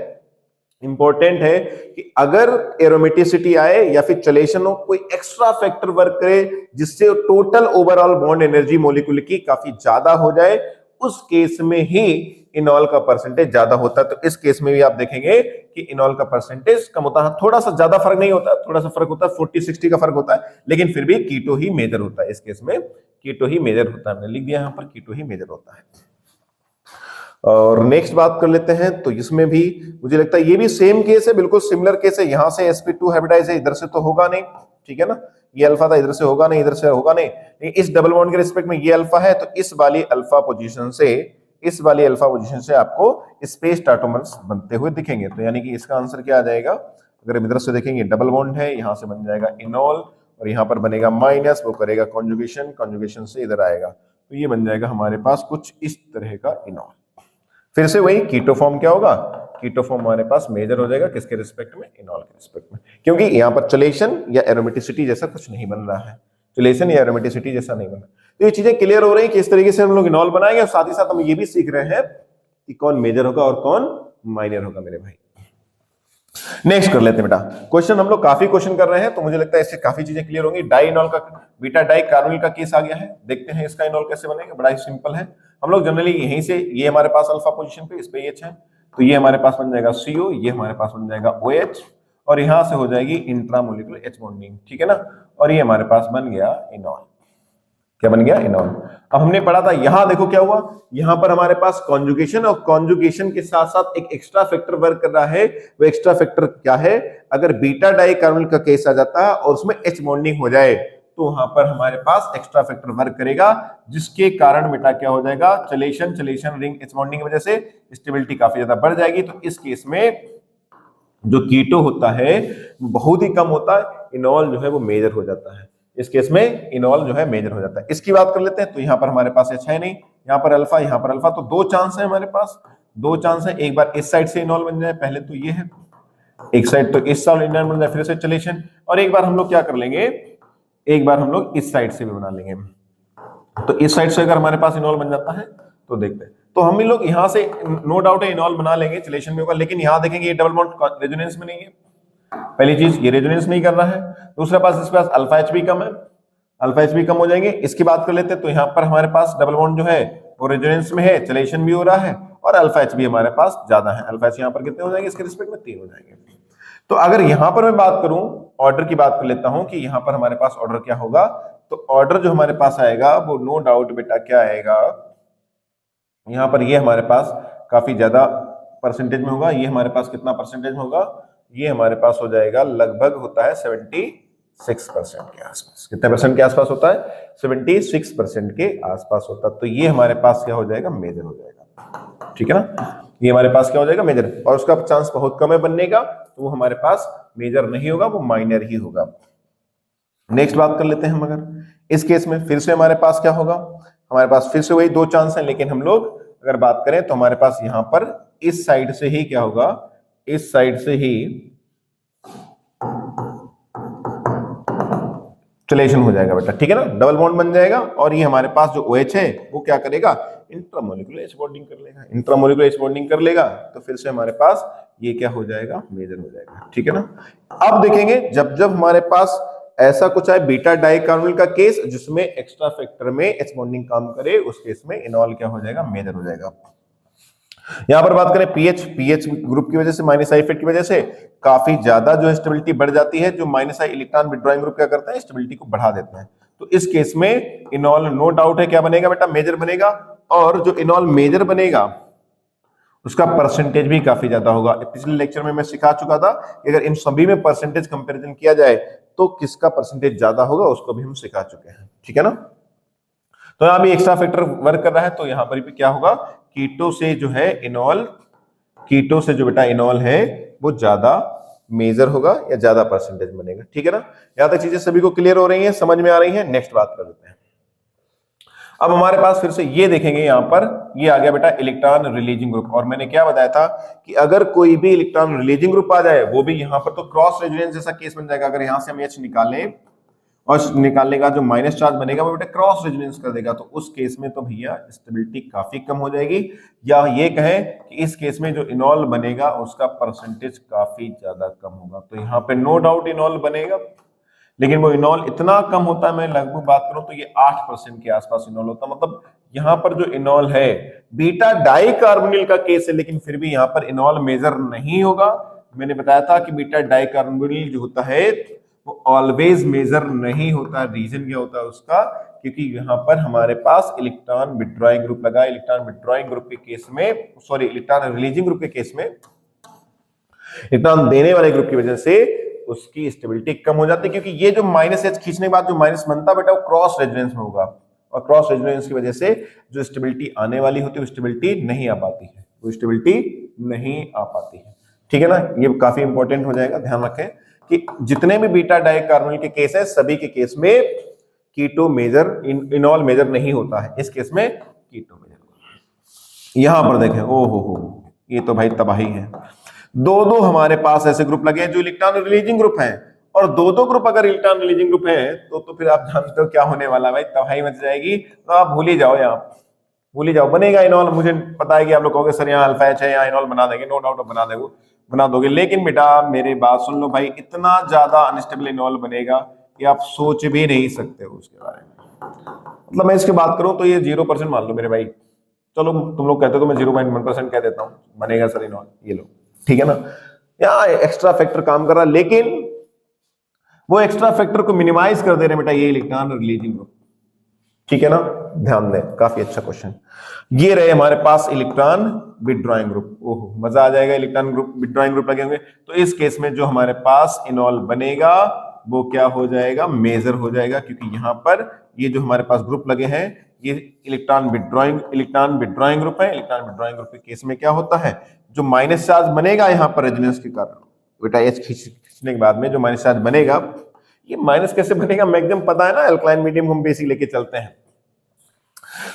इंपॉर्टेंट है कि अगर एरोमेटिसिटी आए या फिर चलेशन हो, कोई एक्स्ट्रा फैक्टर वर्क करे जिससे total overall bond energy molecule की काफी ज्यादा हो जाए, उस केस में ही इनॉल का परसेंटेज ज्यादा होता है। तो इस केस में भी आप देखेंगे कि इनॉल का परसेंटेज कम होता है। थोड़ा सा ज्यादा फर्क नहीं होता, थोड़ा सा फर्क होता है, 40-60 का फर्क होता है, लेकिन फिर भी कीटो ही मेजर होता है। इस केस में कीटो ही मेजर होता है, मैंने लिख दिया यहाँ पर कीटो ही मेजर होता है। और नेक्स्ट बात कर लेते हैं, तो इसमें भी मुझे लगता है ये भी सेम केस है, बिल्कुल सिमिलर केस है। यहां से sp2 हाइब्रिडाइज है, इधर से तो होगा नहीं, ठीक है ना, ये अल्फा था, इधर से होगा नहीं, इधर से होगा नहीं, लेकिन इस डबल बॉन्ड के रिस्पेक्ट में ये अल्फा है, तो इस वाली अल्फा पोजीशन से आपको स्पेस टाटोमर्स बनते हुए दिखेंगे। तो यानी कि इसका आंसर क्या आ जाएगा? अगर हम इधर से देखेंगे, डबल बॉन्ड है, यहां से बन जाएगा इनॉल, और यहां पर बनेगा माइनस, वो करेगा कॉन्जुगेशन, कॉन्जुगेशन से इधर आएगा, तो ये बन जाएगा हमारे पास कुछ इस तरह का इनॉल। फिर से वही कीटो फॉर्म क्या होगा? कीटो फॉर्म हमारे पास मेजर हो जाएगा, किसके रिस्पेक्ट में? इनॉल के रिस्पेक्ट में, क्योंकि यहाँ पर चलेशन या एरोमेटिसिटी जैसा कुछ नहीं बन रहा है, चलेशन या एरोमेटिसिटी जैसा नहीं बन रहा। तो ये चीजें क्लियर हो रही है कि इस तरीके से हम लोग इनॉल बनाएंगे, और साथ ही साथ हम ये भी सीख रहे हैं कि कौन मेजर होगा और कौन माइनर होगा मेरे भाई। नेक्स्ट कर लेते हैं बेटा क्वेश्चन। हम लोग काफी क्वेश्चन कर रहे हैं, तो मुझे लगता है इससे काफी चीजें क्लियर होंगी। डाई इनॉल का, बीटा डाई कार्बोनिल का केस आ गया है, देखते हैं इसका इनॉल कैसे बनेगा। बड़ा ही सिंपल है, हम लोग जनरली यहीं से, ये हमारे पास अल्फा पोजीशन पे, इस पे एच है, तो ये हमारे पास बन जाएगा CO, ये हमारे पास बन जाएगा OH, और यहां से हो जाएगी इंट्रामोलिकुलर H बॉन्डिंग, ठीक है ना, और ये हमारे पास बन गया इनॉल। क्या बन गया? इनॉल। अब हमने पढ़ा था, यहां देखो क्या हुआ, यहां पर हमारे पास कॉन्जुगेशन, और कॉन्जुगेशन के साथ साथ एक एक्स्ट्रा फैक्टर वर्क कर रहा है। वो एक्स्ट्रा फैक्टर क्या है? अगर बीटा डाई कार्बोनिल का केस आ जाता है और उसमें H बॉन्डिंग हो जाए, तो वहां पर हमारे पास एक्स्ट्रा फैक्टर वर्क करेगा, जिसके कारण बेटा क्या हो जाएगा? चलेशन रिंग H बॉन्डिंग की वजह से स्टेबिलिटी काफी ज्यादा बढ़ जाएगी। तो इस केस में जो कीटो होता है बहुत ही कम होता है, इनॉल जो है वो मेजर हो जाता है। इस केस में इनॉल जो है मेजर हो जाता है। इसकी बात कर लेते हैं, तो यहाँ पर हमारे पास H है नहीं, यहाँ पर अल्फा, यहाँ पर अल्फा, तो दो चांस है हमारे पास, दो चांस है। एक बार इस साइड से इनॉल बन जाए, पहले तो ये है, एक साइड तो इस साइड इनॉल बन जाए, फिर से चलेशन, और एक बार हम लोग क्या कर लेंगे, एक बार हम लोग इस साइड से भी बना लेंगे। तो इस साइड से अगर हमारे पास इनॉल बन जाता है तो देखते हैं, तो हम लोग यहां से नो डाउट है इनॉल बना लेंगे, चलेशन में होगा, लेकिन यहां देखेंगे ये डबल बॉन्ड रेजोनेंस में नहीं है। पहली चीज ये रेजोनेंस नहीं कर रहा है, दूसरा पास इसके पास अल्फा H भी कम है, अल्फा H भी कम हो जाएंगे। इसकी बात कर लेते हैं, तो यहाँ पर हमारे पास डबल बॉन्ड जो है वो रेजोनेंस में है, चलेशन भी हो रहा है, और अल्फा H भी हमारे पास ज्यादा है। अल्फा H यहाँ पर कितने हो जाएंगे? इसके रिस्पेक्ट में 3 हो जाएंगे। तो अगर यहां पर मैं बात करूं, ऑर्डर की बात कर लेता हूं कि यहां पर हमारे पास ऑर्डर क्या होगा, तो ऑर्डर जो हमारे पास आएगा वो नो डाउट बेटा क्या आएगा, यहां पर ये हमारे पास काफी ज्यादा परसेंटेज में होगा। ये हमारे पास कितना परसेंटेज में होगा? ये हमारे पास हो जाएगा लगभग होता है 76% के आसपास। कितने परसेंट के आसपास होता है? 76% के आसपास होता है। तो ये हमारे पास क्या हो जाएगा? मेजर हो जाएगा, ठीक है ना, ये हमारे पास क्या हो जाएगा? मेजर, और उसका चांस बहुत कम है बनने का, तो वो हमारे पास मेजर नहीं होगा, वो माइनर ही होगा। नेक्स्ट बात कर लेते हैं हम, अगर इस केस में फिर से हमारे पास क्या होगा, हमारे पास फिर से वही 2 चांस हैं, लेकिन हम लोग अगर बात करें तो हमारे पास यहां पर इस साइड से ही क्या होगा, इस साइड से ही चलेशन हो जाएगा बेटा, ठीक है ना, डबल बॉन्ड बन जाएगा, और ये हमारे पास जो OH है वो क्या करेगा? इंट्रामोलिकुलर H बॉन्डिंग कर लेगा, इंट्रामोलिकुलर H बॉन्डिंग कर लेगा, तो फिर से हमारे पास ये क्या हो जाएगा? मेजर हो जाएगा, ठीक है ना। अब देखेंगे जब जब हमारे पास ऐसा कुछ है बीटा डाई कार्बोनिल का केस जिसमें एक्स्ट्रा फैक्टर में H बॉन्डिंग काम करे, उस केस में इनॉल क्या हो जाएगा? मेजर हो जाएगा। यहां पर बात करें पीएच ग्रुप की वजह से, माइनस आई इफेक्ट की वजह से काफी ज्यादा जो स्टेबिलिटी बढ़ जाती है। जो माइनस आई इलेक्ट्रॉन विथड्रॉइंग ग्रुप क्या करता है, स्टेबिलिटी को बढ़ा देता है। तो इस केस में इनॉल नो डाउट है क्या बनेगा बेटा, मेजर बनेगा। और जो इनॉल मेजर बनेगा उसका परसेंटेज भी काफी ज्यादा होगा। पिछले लेक्चर में मैं सिखा चुका था कि अगर इन सभी में परसेंटेज कंपैरिजन किया जाए तो किसका परसेंटेज ज्यादा होगा, उसको भी हम सिखा चुके हैं, ठीक है ना। तो यहां भी एक्स्ट्रा फैक्टर वर्क कर रहा है, तो यहां पर भी क्या होगा, कीटो से जो है इनॉल, कीटो से जो बेटा इनॉल है वो ज्यादा मेजर होगा या ज्यादा परसेंटेज बनेगा, ठीक है ना। यहां तक चीजें सभी को क्लियर हो रही हैं, समझ में आ रही हैं। नेक्स्ट बात कर लेते हैं। अब हमारे पास फिर से ये देखेंगे, यहां पर ये आ गया बेटा इलेक्ट्रॉन रिलीजिंग ग्रुप। और मैंने क्या बताया था कि अगर कोई भी इलेक्ट्रॉन रिलीजिंग ग्रुप आ जाए, वो भी यहां पर तो क्रॉस रेजोनेंस जैसा केस बन जाएगा। अगर यहां से हम H निकालें और निकालने का जो माइनस चार्ज बनेगा वो बेटा क्रॉस रेजोनेंस कर देगा, तो उस केस में तो भैया स्टेबिलिटी काफी कम हो जाएगी। या ये कहें कि इस केस में जो इनॉल बनेगा उसका परसेंटेज काफी ज्यादा कम होगा। तो यहाँ पे नो डाउट इनॉल बनेगा, लेकिन वो इनॉल इतना कम होता है, मैं लगभग बात करूं तो ये 8% के आसपास इनॉल होता है। मतलब यहाँ पर जो इनॉल है बीटा डाई कार्बोनिल का केस है, लेकिन फिर भी यहाँ पर इनॉल मेजर नहीं होगा। मैंने बताया था कि बीटा डाई कार्बोनिल जो होता है वो ऑलवेज मेजर नहीं होता। रीजन क्या होता है उसका, क्योंकि यहाँ पर हमारे पास इलेक्ट्रॉन विथड्रॉइंग ग्रुप लगा। इलेक्ट्रॉन विथड्रॉइंग ग्रुप के केस में, सॉरी इलेक्ट्रॉन रिलीजिंग ग्रुप के केस में इलेक्ट्रॉन देने वाले ग्रुप की वजह से उसकी स्टेबिलिटी कम हो जाती है, क्योंकि ये जो माइनस एच खींचने के बाद जो माइनस बनता बेटा वो क्रॉस रेजोनेंस में होगा, और क्रॉस रेजोनेंस की वजह से जो स्टेबिलिटी आने वाली होती है वो स्टेबिलिटी नहीं आ पाती है, वो स्टेबिलिटी नहीं आ पाती है, ठीक है ना। ये काफी इंपॉर्टेंट हो जाएगा, ध्यान रखें कि जितने भी बीटा डाई कार्बोनिल के केस है सभी के केस में कीटो मेजर, इनॉल मेजर नहीं होता है। इस केस में कीटो मेजर। यहां पर देखें, ओ हो ये तो भाई तबाही है। दो दो हमारे पास ऐसे ग्रुप लगे हैं जो इलेक्ट्रॉन रिलीजिंग ग्रुप हैं, और दो दो ग्रुप अगर इलेक्ट्रॉन रिलीजिंग ग्रुप है तो फिर आप जानते हो क्या होने वाला है भाई, तबाही मच जाएगी। तो आप भूल ही जाओ, यहाँ भूल ही जाओ, बनेगा इनॉल। मुझे पता है कि आप लोग कहोगे सर यहाँ अल्फा एच है, यहाँ इनॉल बना देंगे, नो डाउट बना दोगे, लेकिन बेटा मेरी बात सुन लो भाई, इतना ज्यादा अनस्टेबल इनॉल बनेगा कि आप सोच भी नहीं सकते हो उसके बारे में। मतलब मैं इसकी बात करूं तो ये 0% मान लो मेरे भाई, चलो तुम लोग कहते हो तो मैं 0.1% कह देता हूं, बनेगा सर इनॉल, ये लो, ठीक है ना। यहाँ एक्स्ट्रा फैक्टर काम कर रहा है, लेकिन वो एक्स्ट्रा फैक्टर को मिनिमाइज कर दे रहे बेटा ये इलेक्ट्रॉन रिलीजिंग ग्रुप, ठीक है ना। ध्यान दें, काफी अच्छा क्वेश्चन। ये रहे हमारे पास इलेक्ट्रॉन विथड्रॉइंग ग्रुप। ओहो मजा आ जाएगा, इलेक्ट्रॉन ग्रुप विथड्रॉइंग ग्रुप लगे होंगे, तो इस केस में जो हमारे पास इनॉल बनेगा वो क्या हो जाएगा, मेजर हो जाएगा, क्योंकि यहाँ पर ये जो हमारे पास ग्रुप लगे हैं ये इलेक्ट्रॉन विथड्रॉइंग ग्रुप है। इलेक्ट्रॉन विथड्रॉइंग ग्रुप के केस में क्या होता है, जो माइनस चार्ज बनेगा यहाँ पर रेजोनेंस के कारण, बेटा एच खींचने के बाद में जो माइनस चार्ज बनेगा, ये माइनस कैसे बनेगा, मैक्सिमम पता है ना, अल्कलाइन मीडियम हम बेसिक लेके चलते हैं।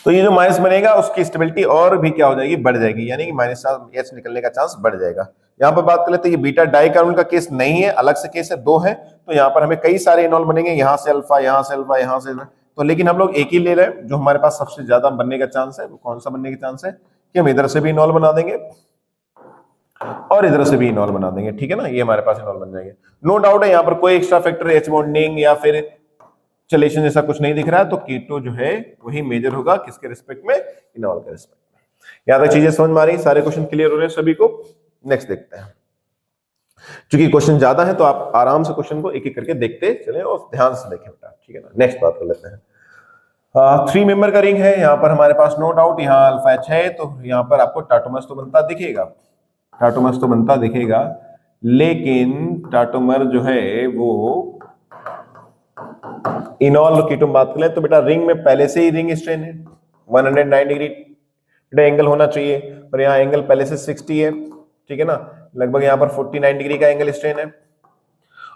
तो ये जो माइनस बनेगा उसकी स्टेबिलिटी और भी क्या हो जाएगी, बढ़ जाएगी, यानी कि माइनस चार्ज एच निकलने का चांस बढ़ जाएगा। यहाँ पर बात कर लेते हैं, ये बीटा डाई कार्बोनिल का केस नहीं है, अलग से केस है, दो है। तो यहाँ पर हमें कई सारे इनॉल बनेंगे, यहाँ से अल्फा, यहाँ से अल्फा, यहाँ से, तो लेकिन हम लोग एक ही ले रहे हैं जो हमारे पास सबसे ज्यादा बनने का चांस है। वो कौन सा बनने का चांस है कि हम इधर से भी इनॉल बना देंगे और इधर से भी इनॉल बना देंगे, ठीक है ना। ये हमारे पास इनॉल बन जाएंगे, नो डाउट है। यहाँ पर कोई एक्स्ट्रा फैक्टर एच बॉन्डिंग या फिर चलेशन जैसा कुछ नहीं दिख रहा है, तो कीटो जो है वही मेजर होगा, किसके रिस्पेक्ट में, इनॉल के रिस्पेक्ट में। यहां तक चीजें समझ में आ रही, सारे क्वेश्चन क्लियर हो रहे हैं सभी को। नेक्स्ट देखते हैं, क्योंकि क्वेश्चन ज्यादा है तो आप आराम से क्वेश्चन को एक एक करके देखते चले और ध्यान से देखें बेटा, ठीक है ना। नेक्स्ट बात कर लेते हैं। 3 मेंबर का रिंग है, यहाँ पर हमारे पास नो डाउट यहाँ अल्फा एच है, तो यहाँ पर आपको टाटोमर्स तो बनता दिखेगा, टाटोमर्स तो बनता दिखेगा, लेकिन टाटोमर जो है वो इनॉल की तुम बात करें तो बेटा रिंग में पहले से ही रिंग स्ट्रेन है, 109 डिग्री बेटा एंगल होना चाहिए, पर यहाँ एंगल पहले से 60 है, ठीक है ना। लगभग यहाँ पर 49 डिग्री का एंगल स्ट्रेन है,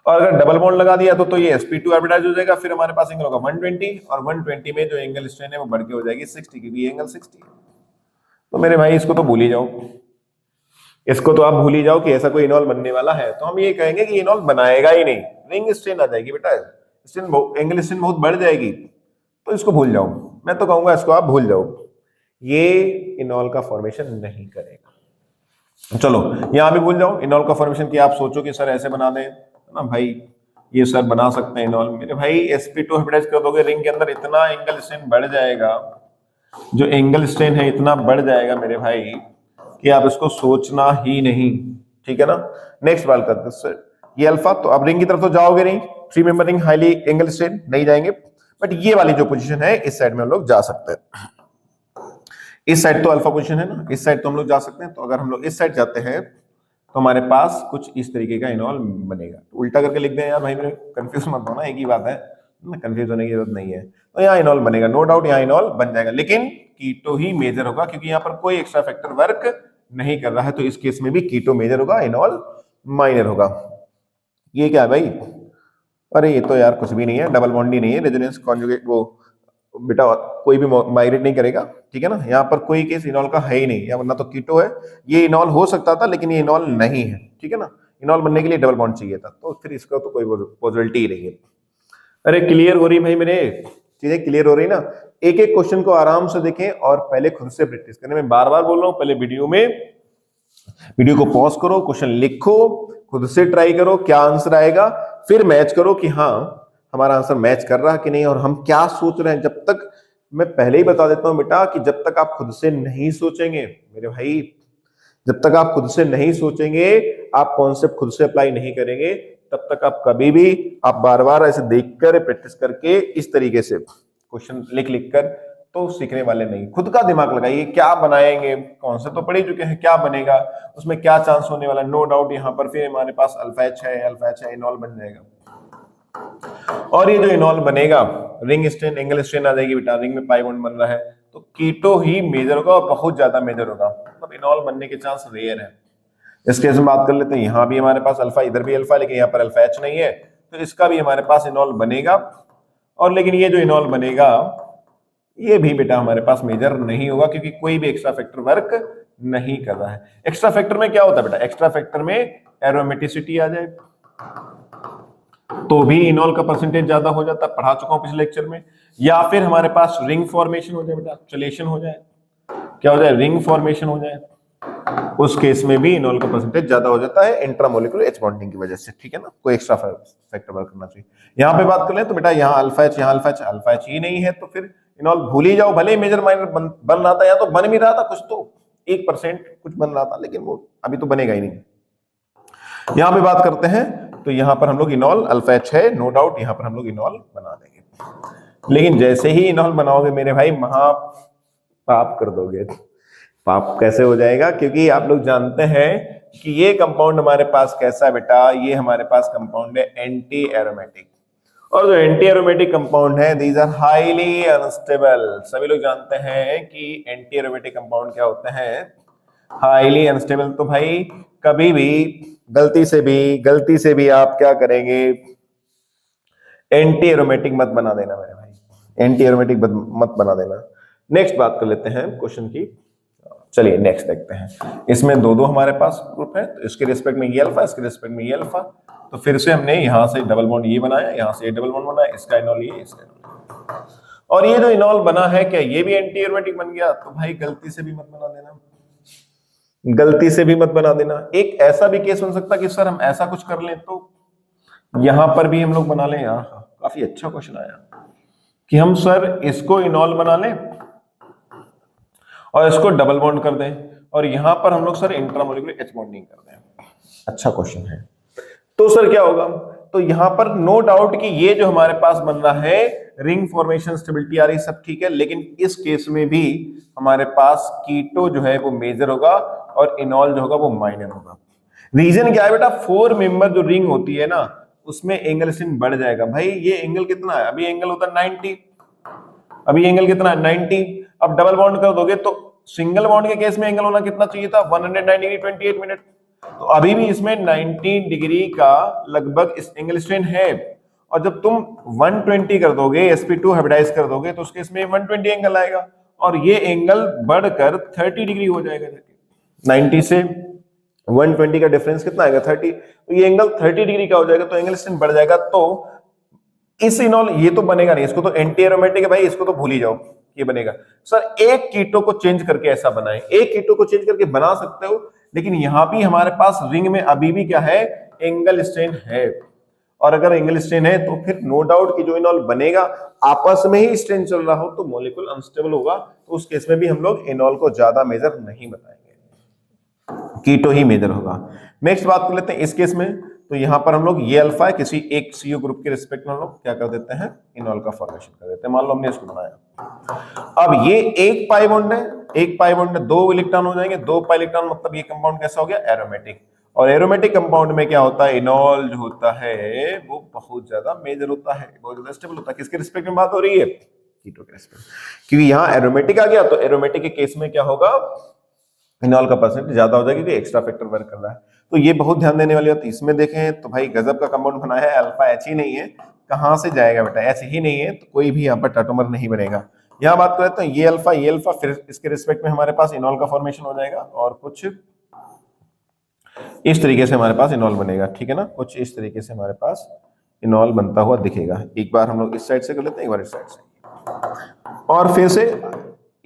और अगर डबल बॉन्ड लगा दिया तो ये sp2 आर्बिटाइज हो जाएगा, फिर हमारे पास एंगल होगा 120, और 120 में जो एंगल स्ट्रेन है वो बढ़ के हो जाएगी 60, क्योंकि एंगल 60 है। तो मेरे भाई इसको तो भूल ही जाओ, इसको तो आप भूल ही जाओ कि ऐसा कोई इनॉल बनने वाला है। तो हम ये कहेंगे कि इनॉल बनाएगा ही नहीं, रिंग स्ट्रेन आ जाएगी बेटा, एंगल स्ट्रेन बहुत बढ़ जाएगी, तो इसको भूल जाओ। मैं तो कहूंगा इसको आप भूल जाओ, ये इनॉल का फॉर्मेशन नहीं करेगा। चलो यहां भी भूल जाओ इनॉल का फॉर्मेशन, कि आप सोचो कि सर ऐसे बना दें ना भाई, ये सर बना सकते हैं इनॉल, मेरे भाई sp2 हाइब्रिडाइज कर दोगे रिंग के अंदर, इतना एंगल स्ट्रेन बढ़ जाएगा, जो एंगल स्ट्रेन है इतना बढ़ जाएगा मेरे भाई कि आप इसको सोचना ही नहीं, ठीक है ना। नेक्स्ट बात करते हैं सर, ये अल्फा, तो अब रिंग की तरफ तो जाओगे नहीं, 3 member ring highly angle strain नहीं जाएंगे, बट ये वाली जो पोजीशन है इस साइड में हम लोग जा सकते हैं। इस साइड तो अल्फा पोजीशन है ना, इस साइड तो हम लोग जा सकते हैं। तो अगर हम लोग इस साइड जाते हैं तो हमारे पास कुछ इस तरीके का इनॉल बनेगा। उल्टा करके लिख दें यार भाई, मेरे कंफ्यूज मत होना, एक ही बात है, कंफ्यूज होने की जरूरत नहीं है। तो यहाँ इनॉल बनेगा, नो डाउट यहाँ इनॉल बन जाएगा, लेकिन कीटो ही मेजर होगा क्योंकि यहाँ पर कोई एक्स्ट्रा फैक्टर वर्क नहीं कर रहा है। तो इस केस में भी कीटो मेजर होगा, इनॉल माइनर होगा। ये क्या है भाई, अरे ये तो यार कुछ भी नहीं है, डबल बॉन्ड ही नहीं है, रेजोनेंस कॉन्जुगेट वो बेटा कोई भी माइग्रेट नहीं करेगा, ठीक है ना। यहाँ पर कोई केस इनॉल का है ही नहीं, या वरना तो कीटो है, ये इनॉल हो सकता था लेकिन ये इनॉल नहीं है, ठीक है ना। इनॉल बनने के लिए डबल बॉन्ड चाहिए था, तो फिर इसका तो कोई पॉसिबिलिटी ही नहीं है। अरे क्लियर हो रही भाई, मेरे चीजें क्लियर हो रही ना। एक एक क्वेश्चन को आराम से देखें और पहले खुद से प्रैक्टिस करें। मैं बार बार बोल रहा हूं, पहले वीडियो को पॉज करो, क्वेश्चन लिखो, खुद से ट्राई करो क्या आंसर आएगा, फिर मैच करो कि हाँ हमारा आंसर मैच कर रहा है कि नहीं, और हम क्या सोच रहे हैं। जब तक, मैं पहले ही बता देता हूं बेटा, कि जब तक आप खुद से नहीं सोचेंगे मेरे भाई, जब तक आप खुद से नहीं सोचेंगे, आप कॉन्सेप्ट खुद से अप्लाई नहीं करेंगे, तब तक आप कभी भी, आप बार बार ऐसे देखकर प्रैक्टिस करके इस तरीके से क्वेश्चन लिख लिख कर तो सीखने वाले नहीं। खुद का दिमाग लगाइए, क्या बनाएंगे, कॉन्सेप्ट तो पढ़ ही चुके हैं, क्या बनेगा, उसमें क्या चांस होने वाला। नो डाउट यहाँ पर फिर हमारे पास अल्फा एच है, इनॉल बन जाएगा। और ये जो इनॉल बनेगा, रिंग स्ट्रेन एंगल स्ट्रेन आ जाएगी बेटा, रिंग में पाई बॉन्ड बन रहा है, तो कीटो ही मेजर होगा और बहुत ज्यादा मेजर होगा, मतलब इनॉल बनने के चांस रेयर है। इस केस में बात कर लेते हैं, यहाँ भी हमारे पास अल्फा, इधर भी अल्फा, लेकिन यहाँ पर अल्फा एच नहीं है, तो इसका भी हमारे पास इनॉल बनेगा। और लेकिन ये जो इनॉल बनेगा ये भी बेटा हमारे पास मेजर नहीं होगा, क्योंकि कोई भी एक्स्ट्रा फैक्टर वर्क नहीं कर रहा है। एक्स्ट्रा फैक्टर में क्या होता है बेटा, एक्स्ट्रा फैक्टर में एरोमेटिसिटी आ जाए तो भी इनॉल का परसेंटेज ज्यादा हो जाता है, पढ़ा चुका हूं पिछले लेक्चर में। या फिर हमारे पास रिंग फॉर्मेशन हो जाए बेटा, चलेशन हो जाए, क्या हो जाए, रिंग फॉर्मेशन हो जाए, उस केस में भी इनॉल का परसेंटेज ज्यादा हो जाता है इंट्रामोलिकुलर एच बॉन्डिंग की वजह से, ठीक है ना। कोई एक्स्ट्रा फैक्टर वर्क करना चाहिए। यहाँ पे बात कर ले तो बेटा यहाँ अल्फा एच ही नहीं है, तो फिर इनॉल भूल ही जाओ। भले ही मेजर माइनर बन रहा था, या तो बन भी रहा था कुछ, तो 1% कुछ बन रहा था, लेकिन वो अभी तो बनेगा ही नहीं। यहाँ पे बात करते हैं तो यहाँ पर हम लोग इनॉल अल्फा एच है, नो डाउट यहाँ पर हम लोग इनॉल बना देंगे। लेकिन जैसे ही इनॉल बनाओगे मेरे भाई, महा पाप कर दोगे। पाप कैसे हो जाएगा, क्योंकि आप लोग जानते हैं कि ये कंपाउंड हमारे पास कैसा है बेटा, ये हमारे पास कंपाउंड है एंटी एरोमेटिक, और जो एंटी एरोमेटिक कंपाउंड है दीज आर हाईली अनस्टेबल। सभी लोग जानते हैं कि एंटी एरोमेटिक कंपाउंड क्या होते हैं, हाईली अनस्टेबल। तो भाई कभी भी गलती से भी आप क्या करेंगे, एंटी एरोमेटिक मत बना देना मेरे भाई, एंटी एरोमेटिक मत बना देना। नेक्स्ट बात कर लेते हैं क्वेश्चन की, चलिए नेक्स्ट देखते हैं। इसमें दो हमारे पास ग्रुप है, तो इसके रिस्पेक्ट में ये अल्फा, इसके रिस्पेक्ट में ये अल्फा, तो फिर से हमने यहाँ से डबल बॉन्ड ये बनाया, यहाँ से ये डबल बॉन्ड बनाया, इसका इनॉल ये, इसका इनॉल। और ये जो इनॉल बना है, क्या ये भी एंटी एरोमेटिक बन गया? तो भाई गलती से भी मत बना देना, गलती से भी मत बना देना। एक ऐसा भी केस बन सकता कि सर हम ऐसा कुछ कर लें, तो यहां पर भी हम लोग बना लें। यहाँ काफी अच्छा क्वेश्चन आया कि हम सर इसको इनॉल बना लें और इसको डबल बॉन्ड कर दें, और यहां पर हम लोग सर इंट्रामोलिकुलर एच बॉन्डिंग कर दें। अच्छा क्वेश्चन है। तो सर क्या होगा, तो यहां पर नो डाउट कि ये जो हमारे पास बन रहा है रिंग फॉर्मेशन, स्टेबिलिटी आ रही, सब ठीक है, लेकिन इस केस में भी हमारे पास कीटो जो है वो मेजर होगा और इनॉल जो होगा वो माइनर होगा। रीजन क्या है बेटा, 4 मेंबर जो रिंग होती है ना, उसमें एंगल स्ट्रेन बढ़ जाएगा। भाई ये एंगल कितना है, अभी एंगल होता है 90, अभी एंगल कितना है 90। अब डबल बॉन्ड कर दोगे तो सिंगल बॉन्ड के केस में एंगल होना कितना चाहिए था, 109 डिग्री 28 मिनट। तो अभी भी इसमें 90 डिग्री का लगभग इस एंगल स्ट्रेन है, और जब तुम 120 कर दोगे, sp2 हाइब्रिडाइज कर दोगे, तो उसके इसमें 120 एंगल आएगा, और ये एंगल बढ़कर 30 डिग्री हो जाएगा। 90 से 120 का डिफरेंस कितना आएगा, 30। तो ये एंगल 30 डिग्री का हो जाएगा, तो एंगल स्ट्रेन बढ़ जाएगा। तो इस इनॉल ये तो बनेगा नहीं, इसको तो एंटी एरोमेटिक है भाई, इसको तो भूल ही जाओ, ये बनेगा। सर एक कीटो को चेंज करके ऐसा बनाए, एक कीटो को चेंज करके बना सकते हो, लेकिन यहां भी हमारे पास रिंग में अभी भी क्या है, एंगल स्ट्रेन है। और अगर एंगल स्ट्रेन है तो फिर नो डाउट कि जो इनॉल बनेगा, आपस में ही स्ट्रेन चल रहा हो तो मॉलिक्यूल अनस्टेबल होगा, तो उस केस में भी हम लोग इनॉल को ज्यादा मेजर नहीं बताएंगे। कीटो ही मेजर होगा। नेक्स्ट बात कर लेते हैं इस केस में, तो यहां पर हम लोग ये अल्फा है, किसी एक CO ग्रुप के रिस्पेक्ट में हम लोग क्या कर देते हैं, इनॉल का फॉर्मेशन कर देते हैं। मान लो हमने इसको बनाया, अब ये एक पाई बॉन्ड है, एक पाई बॉन्ड में 2 इलेक्ट्रॉन हो जाएंगे, 2 पाई इलेक्ट्रॉन, मतलब ये कंपाउंड कैसा हो गया, एरोमेटिक। और एरोमेटिक कंपाउंड में क्या होता है, इनॉल जो होता है वो बहुत ज्यादा मेजर होता है, बहुत ज्यादा स्टेबल होता है। किसके रिस्पेक्ट में बात हो रही है, कीटो के रिस्पेक्ट, क्योंकि यहाँ एरोमेटिक आ गया, तो एरोमेटिक के केस में क्या होगा, इनॉल का परसेंटेज ज्यादा हो जाएगा क्योंकि एक्स्ट्रा फैक्टर वर्क कर रहा है। तो ये बहुत ध्यान देने वाली बात। इसमें देखें तो भाई गजब का कंपाउंड बना है, अल्फा H ही नहीं है, कहां से जाएगा बेटा, H ही नहीं है तो कोई भी यहाँ पर टाटोमर नहीं बनेगा। यहाँ बात करते हैं ये अल्फा, फिर इसके रिस्पेक्ट में हमारे पास इनॉल का फॉर्मेशन हो जाएगा और कुछ इस तरीके से हमारे पास इनॉल बनेगा, ठीक है ना, कुछ इस तरीके से हमारे पास इनॉल बनता हुआ दिखेगा। एक बार हम लोग इस साइड से कर लेते हैं, एक बार इस साइड से, और फिर से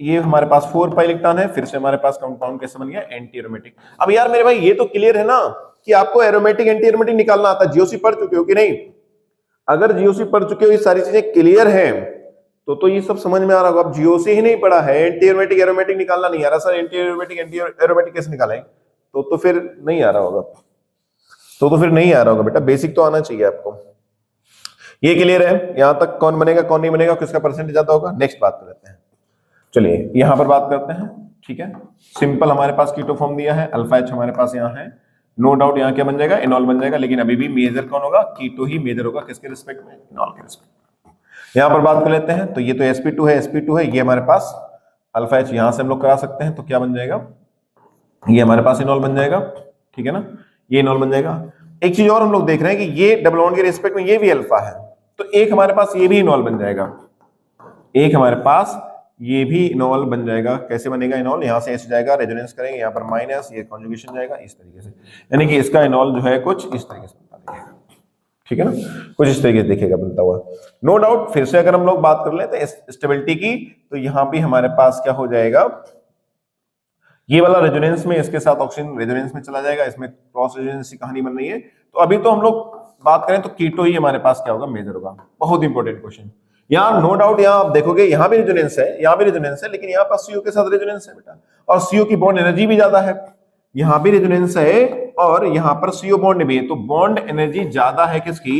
ये हमारे पास 4 पाई इलेक्ट्रॉन है, फिर से हमारे पास कंपाउंड कैसे बन गया, एंटी एरोमेटिक। अब यार मेरे भाई ये तो क्लियर है ना कि आपको एरोमेटिक एंटी एरोमेटिक निकालना आता है। जीओसी पढ़ चुके हो कि नहीं? अगर जीओसी पढ़ चुके हो, ये सारी चीजें क्लियर है तो ये सब समझ में आ रहा होगा। अब जीओसी ही नहीं पढ़ा है, एंटी एरोमेटिक एरोमेटिक निकालना नहीं आ रहा, सर एंटी एरोमेटिक कैसे निकालें, तो फिर नहीं आ रहा होगा, तो फिर नहीं आ रहा होगा बेटा, बेसिक तो आना चाहिए आपको। ये क्लियर है, यहां तक कौन बनेगा कौन नहीं बनेगा, किसका परसेंटेज ज्यादा होगा। नेक्स्ट बात कर लेते हैं, चलिए यहां पर बात करते हैं, ठीक है। सिंपल हमारे पास कीटो फॉर्म दिया है, अल्फा H हमारे पास यहाँ है, नो डाउट यहाँ क्या बन जाएगा, इनॉल बन जाएगा, लेकिन अभी भी मेजर कौन होगा, कीटो ही मेजर होगा, किसके रिस्पेक्ट में, इनॉल के रिस्पेक्ट में। यहां पर बात कर लेते हैं, तो ये तो sp2 है, ये हमारे पास अल्फा H यहां से हम लोग करा सकते हैं, तो क्या बन जाएगा, ये हमारे पास इनॉल बन जाएगा, ठीक है ना, ये इनॉल बन जाएगा। एक चीज और हम लोग देख रहे हैं कि ये डबल बॉन्ड के रिस्पेक्ट में ये भी अल्फा है, तो एक हमारे पास ये भी इनॉल बन जाएगा, एक हमारे पास ये भी इनॉल बन जाएगा। कैसे बनेगा इनॉल, यहां से S जाएगा, रेजोनेंस करेंगे, यहाँ पर माइनस, ये कॉन्जुगेशन जाएगा इस तरीके से, यानी कि इसका इनॉल जो है कुछ इस तरीके से बनता दिखेगा, ठीक है ना, कुछ इस तरीके से दिखेगा बनता हुआ। नो डाउट फिर से अगर हम लोग बात कर लेते हैं स्टेबिलिटी की, तो यहाँ भी हमारे पास क्या हो जाएगा, ये वाला रेजोनेंस में इसके साथ ऑक्सीजन रेजोनेंस में चला जाएगा, इसमें क्रॉस रेजोनेंस की कहानी बन रही है। तो अभी तो हम लोग बात करें तो कीटो ही हमारे पास क्या होगा, मेजर होगा। बहुत इंपॉर्टेंट क्वेश्चन। यहाँ नो डाउट यहाँ आप देखोगे, यहाँ भी रेजोनेंस है, यहाँ भी रेजोनेंस है, लेकिन यहाँ पर CO के साथ रेजोनेंस है बेटा, और CO की बॉन्ड एनर्जी भी ज्यादा है। यहाँ भी रेजोनेंस है और यहाँ पर CO बॉन्ड भी है, तो बॉन्ड एनर्जी ज्यादा है किसकी,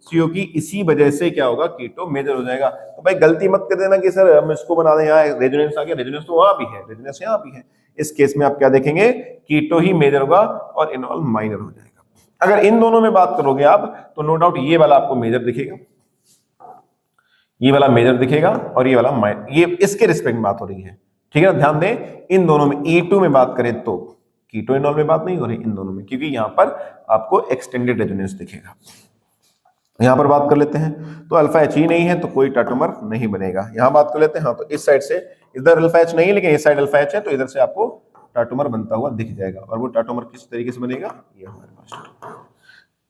CO की, इसी वजह से क्या होगा, कीटो मेजर हो जाएगा। तो भाई गलती मत कर देना कि सर हम इसको बना दें, यहाँ रेजोनेंस आ गया, रेजोनेंस तो वहां भी है, रेजोनेंस यहाँ भी है। इस केस में आप क्या देखेंगे, कीटो ही मेजर होगा और इनॉल माइनर हो जाएगा। अगर इन दोनों में बात करोगे आप, तो नो डाउट ये वाला आपको मेजर दिखेगा, ये वाला मेजर दिखेगा, और ये वाला माइनर, ये इसके रिस्पेक्ट में बात हो रही है, ठीक है ना। ध्यान दें इन दोनों में, E2 में बात करें तो कीटो इनॉल में बात नहीं हो रही, इन दोनों में, क्योंकि यहां पर आपको एक्सटेंडेड रेजोनेंस दिखेगा। यहां पर बात कर लेते हैं, तो अल्फा H ही नहीं है तो कोई टाटोमर नहीं बनेगा। यहां बात कर लेते हैं, हाँ, तो इस साइड से इधर अल्फा H नहीं है, लेकिन इस साइड अल्फा H है, तो इधर से आपको टाटोमर बनता हुआ दिख जाएगा। और वो टाटोमर किस तरीके से बनेगा, ये हमारे पास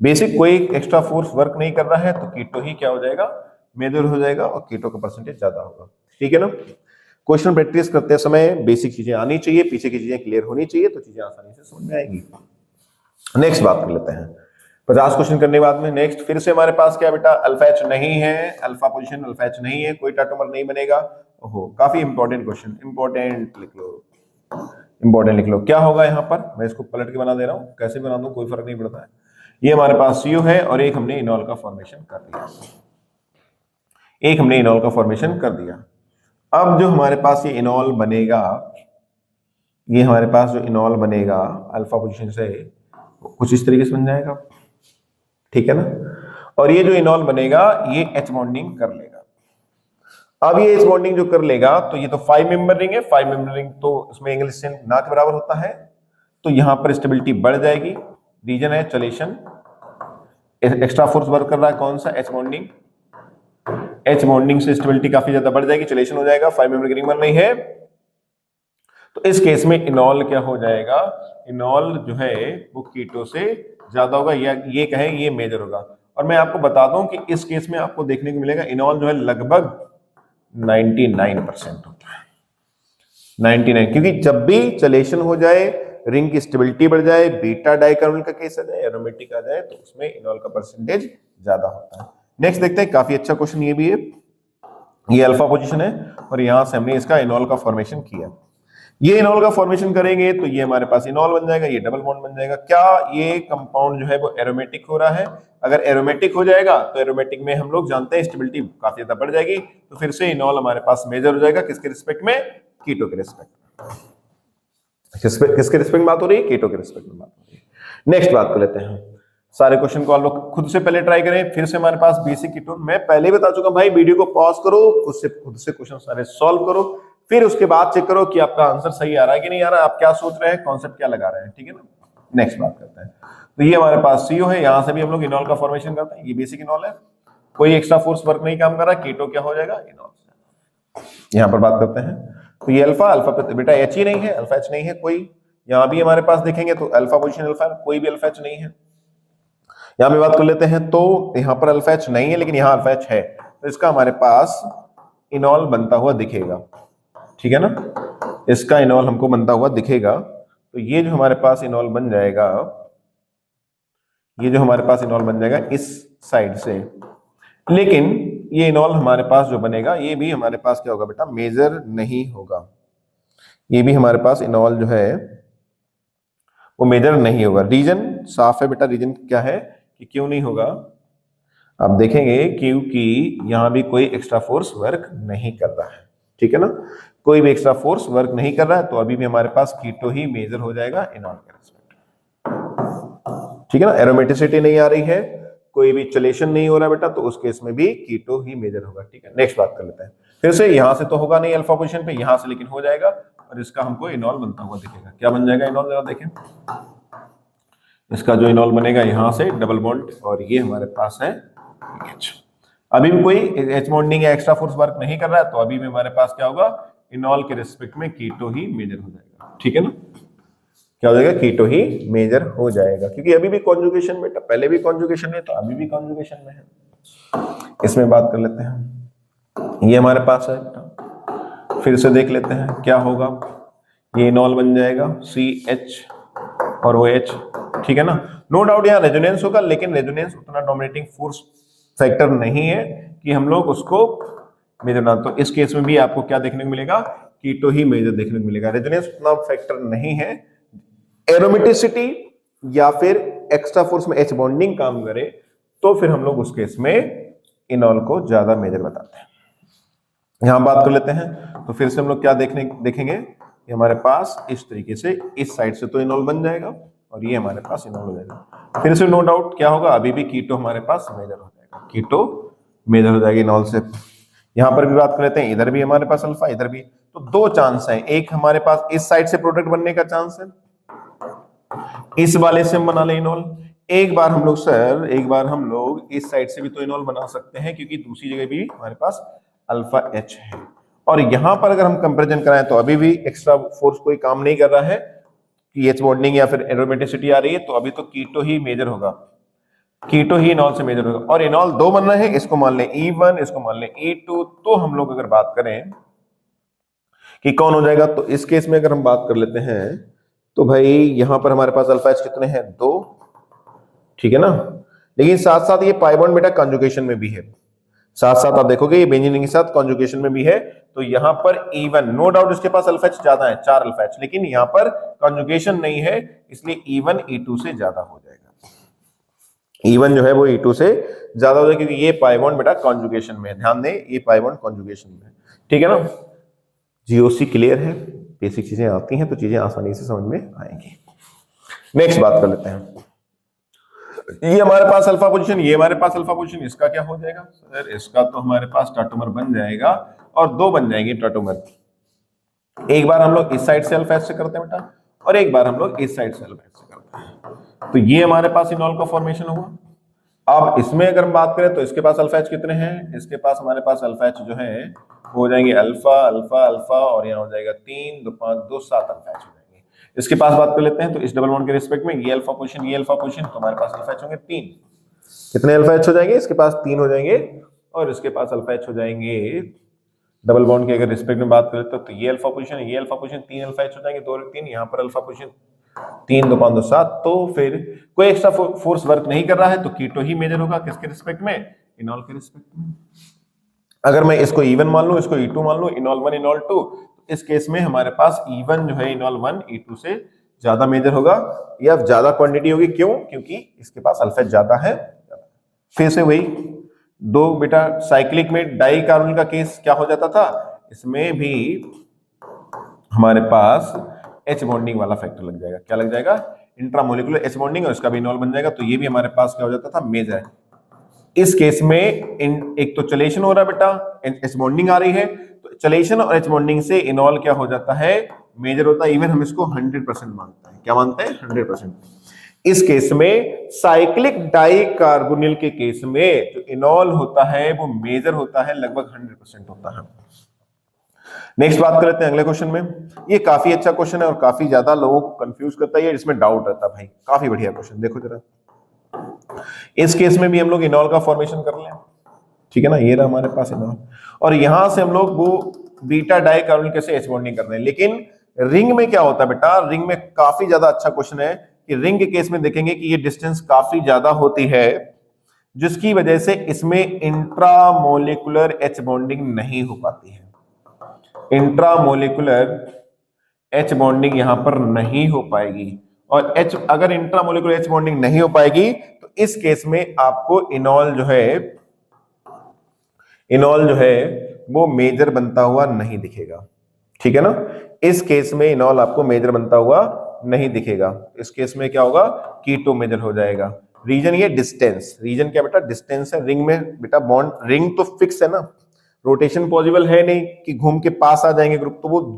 बेसिक, कोई एक्स्ट्रा फोर्स वर्क नहीं कर रहा है, तो कीटो ही क्या हो जाएगा, मेजर हो जाएगा, और कीटो का परसेंटेज ज्यादा होगा, ठीक है ना। क्वेश्चन प्रैक्टिस करते समय बेसिक चीजें आनी चाहिए, पीछे की चीजें क्लियर होनी चाहिए, तो चीजें आसानी से समझ में आएगी। नेक्स्ट बात कर लेते हैं, 50 क्वेश्चन करने के बाद में नेक्स्ट फिर से हमारे पास क्या बेटा, अल्फा H नहीं है, अल्फा पोजीशन अल्फा H नहीं है, कोई टाटोमर नहीं बनेगा। ओहो, काफी इंपॉर्टेंट क्वेश्चन, इंपॉर्टेंट लिख लो, इंपॉर्टेंट लिख लो। क्या होगा यहाँ पर, मैं इसको पलट के बना दे रहा हूँ, कैसे बना दूं कोई फर्क नहीं पड़ता है। ये हमारे पास CO है और एक हमने इनॉल का फॉर्मेशन कर दिया, एक हमने इनॉल का फॉर्मेशन कर दिया। अब जो हमारे पास ये इनॉल बनेगा, ये हमारे पास जो इनॉल बनेगा अल्फा पोजीशन से कुछ इस तरीके से बन जाएगा, ठीक है ना। और ये जो इनॉल बनेगा ये H बॉन्डिंग कर लेगा। अब ये H बॉन्डिंग जो कर लेगा, तो ये तो 5 मेंबर रिंग है, 5 मेंबर रिंग तो उसमें एंगल स्ट्रेंथ ना के बराबर होता है, तो यहां पर स्टेबिलिटी बढ़ जाएगी। रीजन है चलेशन, एक्स्ट्रा फोर्स वर्क कर रहा है, कौन सा, H बॉन्डिंग। H बॉन्डिंग से स्टेबिलिटी काफी ज्यादा बढ़ जाएगी, चलेशन हो जाएगा, 5 मेंबर रिंग बन रही है। तो इस केस में इनॉल क्या हो जाएगा, इनॉल जो है वो कीटो से ज्यादा होगा, या ये कहें ये मेजर होगा। और मैं आपको बता दूं कि इस केस में आपको देखने को मिलेगा इनॉल जो है लगभग 99% होता है, 99, क्योंकि जब भी चलेशन हो जाए, रिंग की स्टेबिलिटी बढ़ जाए, बीटा डाइकार्बोनिल का केस आ जाए, एरोमेटिक आ जाए, तो उसमें इनॉल का परसेंटेज ज्यादा होता है। नेक्स्ट देखते हैं, काफी अच्छा क्वेश्चन ये भी है। ये अल्फा पोजीशन है और यहां से हमने इसका इनॉल का फॉर्मेशन किया। ये इनॉल का फॉर्मेशन करेंगे तो ये हमारे पास इनॉल बन जाएगा, ये डबल बॉन्ड बन जाएगा। क्या ये कंपाउंड जो है वो एरोमेटिक हो रहा है? अगर एरोमेटिक हो जाएगा तो एरोमेटिक में हम लोग जानते हैं स्टेबिलिटी काफी ज्यादा बढ़ जाएगी, तो फिर से इनॉल हमारे पास मेजर हो जाएगा किसके रिस्पेक्ट में? कीटो के रिस्पेक्ट। किसके रिस्पेक्ट में बात हो रही है? कीटो के रिस्पेक्ट में बात हो रही है। नेक्स्ट बात कर लेते हैं। सारे क्वेश्चन को आप लोग खुद से पहले ट्राई करें, फिर से हमारे पास बेसिक कीटोन, मैं पहले बता चुका भाई, वीडियो को पॉज करो, खुद से क्वेश्चन सारे सॉल्व करो, फिर उसके बाद चेक करो कि आपका आंसर सही आ रहा है कि नहीं आ रहा है, आप क्या सोच रहे हैं, कॉन्सेप्ट क्या लगा रहे हैं, ठीक है ना। नेक्स्ट बात करते हैं। तो ये हमारे पास CO है, यहां से भी हम लोग इनॉल का फॉर्मेशन करते हैं, ये बेसिक इनॉल है, कोई एक्स्ट्रा फोर्स वर्क नहीं काम कर रहा, कीटो क्या हो जाएगा? इनॉल से। यहां पर बात करते हैं तो ये अल्फा, अल्फा पे बेटा H ही नहीं है, अल्फा H नहीं है कोई, यहां भी हमारे पास देखेंगे तो अल्फा पोजीशन अल्फा, कोई भी अल्फा H नहीं है। यहां पे बात कर लेते हैं तो यहां पर अल्फा H नहीं है लेकिन यहां अल्फा H है, तो इसका हमारे पास इनॉल बनता हुआ दिखेगा, ठीक है ना, इसका इनॉल हमको बनता हुआ दिखेगा। तो ये जो हमारे पास इनॉल बन जाएगा, ये जो हमारे पास इनॉल बन जाएगा इस साइड से, लेकिन ये इनॉल हमारे पास जो बनेगा ये भी हमारे पास क्या होगा बेटा? मेजर नहीं होगा, ये भी हमारे पास इनॉल जो है वो मेजर नहीं होगा। रीजन साफ है बेटा, रीजन क्या है कि क्यों नहीं होगा, आप देखेंगे क्योंकि यहां भी कोई एक्स्ट्रा फोर्स वर्क नहीं कर रहा है, ठीक है ना, कोई भी एक्स्ट्रा फोर्स वर्क नहीं कर रहा है, तो अभी भी हमारे पास कीटो ही मेजर हो जाएगा इनॉल के रिस्पेक्ट, ठीक है ना। एरोमेटिसिटी नहीं आ रही है, कोई भी चलेशन नहीं हो रहा बेटा, तो उस केस में भी कीटो ही मेजर होगा, ठीक है। नेक्स्ट बात कर लेते हैं। फिर से यहां से तो होगा नहीं अल्फा पोजीशन पे, यहां से लेकिन हो जाएगा, और इसका हमको इनॉल बनता हुआ दिखेगा। क्या बन जाएगा इनॉल? जरा देखें, इसका जो इनॉल बनेगा यहां से डबल बॉन्ड, और ये हमारे पास है H। अभी भी कोई H बॉन्डिंग या एक्स्ट्रा फोर्स वर्क नहीं कर रहा है, तो अभी भी हमारे पास क्या होगा? इनॉल के रिस्पेक्ट में कीटो ही मेजर हो जाएगा, ठीक है ना। क्या हो जाएगा? कीटो ही मेजर हो जाएगा, क्योंकि अभी भी कॉन्जुगेशन बेटा, पहले भी कॉन्जुगेशन है तो अभी भी कॉन्जुगेशन में है। इसमें बात कर लेते हैं, ये हमारे पास है, फिर से देख लेते हैं क्या होगा। ये इनॉल बन जाएगा CH और OH, ठीक है ना। नो डाउट यहाँ रेजोनेंस होगा, लेकिन रेजोनेंस उतना डोमिनेटिंग फोर्स फैक्टर नहीं है कि हम लोग उसको मेजर ना, तो इस केस में भी आपको क्या देखने को मिलेगा? कीटो ही मेजर देखने को मिलेगा। रेजोनेंस उतना फैक्टर नहीं है, एरोमेटिसिटी या फिर एक्स्ट्रा फोर्स में H बॉन्डिंग काम करे तो फिर हम लोग उस केस में इनॉल को ज्यादा मेजर बताते हैं। यहां बात कर लेते हैं, तो फिर से हम लोग क्या देखेंगे, ये हमारे पास इस तरीके से इस साइड से तो इनॉल बन जाएगा, और ये हमारे पास इनॉल हो जाएगा। फिर से नो डाउट क्या होगा? अभी भी कीटो हमारे पास मेजर हो जाएगा, कीटो मेजर हो जाएगी इनॉल से। यहां पर भी बात कर लेते हैं, इधर भी हमारे पास अल्फा, इधर भी, तो दो चांस है, एक हमारे पास इस साइड से प्रोडक्ट बनने का चांस है, इस वाले से हम बना ले इनॉल, एक बार हम लोग इस साइड से भी तो इनॉल बना सकते हैं, क्योंकि दूसरी जगह भी हमारे पास अल्फा H है। और यहां पर अगर हम कंपैरिजन कराएं तो अभी भी एक्स्ट्रा फोर्स कोई काम नहीं कर रहा है कि H बॉन्डिंग या फिर एरोमेटिसिटी आ रही है, तो अभी तो कीटो ही मेजर होगा, कीटो ही इनॉल से मेजर होगा। और इनॉल दो बन रहे हैं, इसको मान लें E1, इसको मान लें E2, तो हम लोग अगर बात करें कि कौन हो जाएगा, तो इस केस में अगर हम बात कर लेते हैं तो भाई यहां पर हमारे पास अल्फा H कितने हैं? 2, ठीक है ना। लेकिन साथ साथ ये पाई बॉन्ड बेटा कॉन्जुगेशन में भी है, साथ साथ आप देखोगे ये बेंजीन के साथ कॉन्जुगेशन में भी है, तो यहां पर E1 नो डाउट इसके पास अल्फा H ज्यादा है, 4 अल्फा H, लेकिन यहां पर कॉन्जुगेशन नहीं है, इसलिए E1 E2 से ज्यादा हो जाएगा। E1 जो है वो E2 से ज्यादा हो जाएगा, क्योंकि ये पाई बॉन्ड बेटा कॉन्जुगेशन में है, ध्यान दें ये पाई बॉन्ड कॉन्जुगेशन में है, ठीक है ना। GOC क्लियर है, बेसिक चीजें आती हैं तो चीजें आसानी से समझ में आएंगी। नेक्स्ट बात कर लेते हैं, ये हमारे पास अल्फा पोजीशन, ये हमारे पास अल्फा पोजीशन, इसका क्या हो जाएगा सर? इसका तो हमारे पास टाटोमर बन जाएगा, और दो बन जाएंगे टाटोमर। एक बार हम लोग इस साइड से अल्फा H से करते हैं बेटा, और एक बार हम लोग इस साइड से अल्फा H से करते हैं, तो ये हमारे पास इनॉल का फॉर्मेशन हुआ। अब इसमें अगर हम बात करें तो इसके पास अल्फा H कितने हैं? इसके पास हमारे पास अल्फा H जो है हो जाएंगे अल्फा अल्फा अल्फा, और यहाँ हो जाएगा 3 2 5 2 7 अल्फा H हो जाएंगे। इसके पास बात कर लेते हैं, तो इस डबल बॉन्ड के रिस्पेक्ट में ये अल्फा पोजीशन, ये अल्फा पोजीशन, तो हमारे पास अल्फा H होंगे 3। कितने अल्फा H हो जाएंगे? इसके पास 3 हो जाएंगे, और इसके पास अल्फा H हो जाएंगे डबल बॉन्ड के अगर रिस्पेक्ट में बात करें तो ये अल्फा पोजीशन, ये अल्फा पोजीशन, 3 अल्फा H हो जाएंगे, 2 और 3, यहाँ पर अल्फा पोजीशन 3 2 5 2 7, तो फिर कोई एक्स्ट्रा फोर्स वर्क नहीं कर रहा है, तो कीटो ही मेजर होगा किसके रिस्पेक्ट में? इनॉल के रिस्पेक्ट में। अगर मैं इसको E1 मान लूं, इसको E2 मान लूं, इनॉल 1 इनॉल 2, इस केस में हमारे पास E1 जो है इनॉल 1 E2 से ज्यादा मेजर होगा या ज्यादा क्वांटिटी होगी। क्यों? क्योंकि इसके पास अल्फा ज्यादा है। फिर से वही दो बेटा साइक्लिक में डाई कार्बन का केस क्या हो जाता था, इसमें भी हमारे पास H बॉन्डिंग वाला फैक्टर लग जाएगा। क्या लग जाएगा? इंट्रामोलिकुलर H बॉन्डिंग, और इसका भी इनॉल बन जाएगा। तो ये भी हमारे पास क्या हो जाता था, मेजर। इस केस में एक तो चलेशन हो रहा है बेटा, H बॉन्डिंग आ रही है, तो चलेशन और H बॉन्डिंग से इनॉल क्या हो जाता है, मेजर होता है। इवन हम इसको 100% मानते हैं। क्या मानते हैं? 100%। इस केस में साइक्लिक डाई कार्बोनिल के केस में जो इनॉल होता है वो मेजर होता है, लगभग 100% होता है। नेक्स्ट बात कर लेते हैं अगले क्वेश्चन में। ये काफी अच्छा क्वेश्चन है और काफी ज्यादा लोगों को कंफ्यूज करता है, इसमें डाउट रहता है भाई। काफी बढ़िया क्वेश्चन, देखो जरा। इस केस में भी हम लोग इनॉल का फॉर्मेशन कर लें, ठीक है ना। ये रहा हमारे पास इनॉल, और यहां से हम लोग वो बीटा डाई कार्बोनिल कैसे H बॉन्डिंग कर रहे हैं। लेकिन रिंग में क्या होता है बेटा, रिंग में काफी ज्यादा अच्छा क्वेश्चन है कि रिंग के केस में देखेंगे कि ये डिस्टेंस काफी ज्यादा होती है, जिसकी वजह से इसमें इंट्रामोलिकुलर H बॉन्डिंग नहीं हो पाती है। इंट्रामोलिकुलर H बॉन्डिंग यहां पर नहीं हो पाएगी, और अगर इंट्रामोलिकुलर H बॉन्डिंग नहीं हो पाएगी तो इस केस में आपको इनॉल जो है वो मेजर बनता हुआ नहीं दिखेगा, ठीक है ना। इस केस में इनॉल आपको मेजर बनता हुआ नहीं दिखेगा। इस केस में क्या होगा, कीटो मेजर हो जाएगा। रीजन ये डिस्टेंस, रीजन क्या बेटा, डिस्टेंस है। रिंग में बेटा बॉन्ड, रिंग तो फिक्स है ना, रोटेशन पॉसिबल है नहीं कि घूम के पास आ जाएंगे ग्रुप, तो वो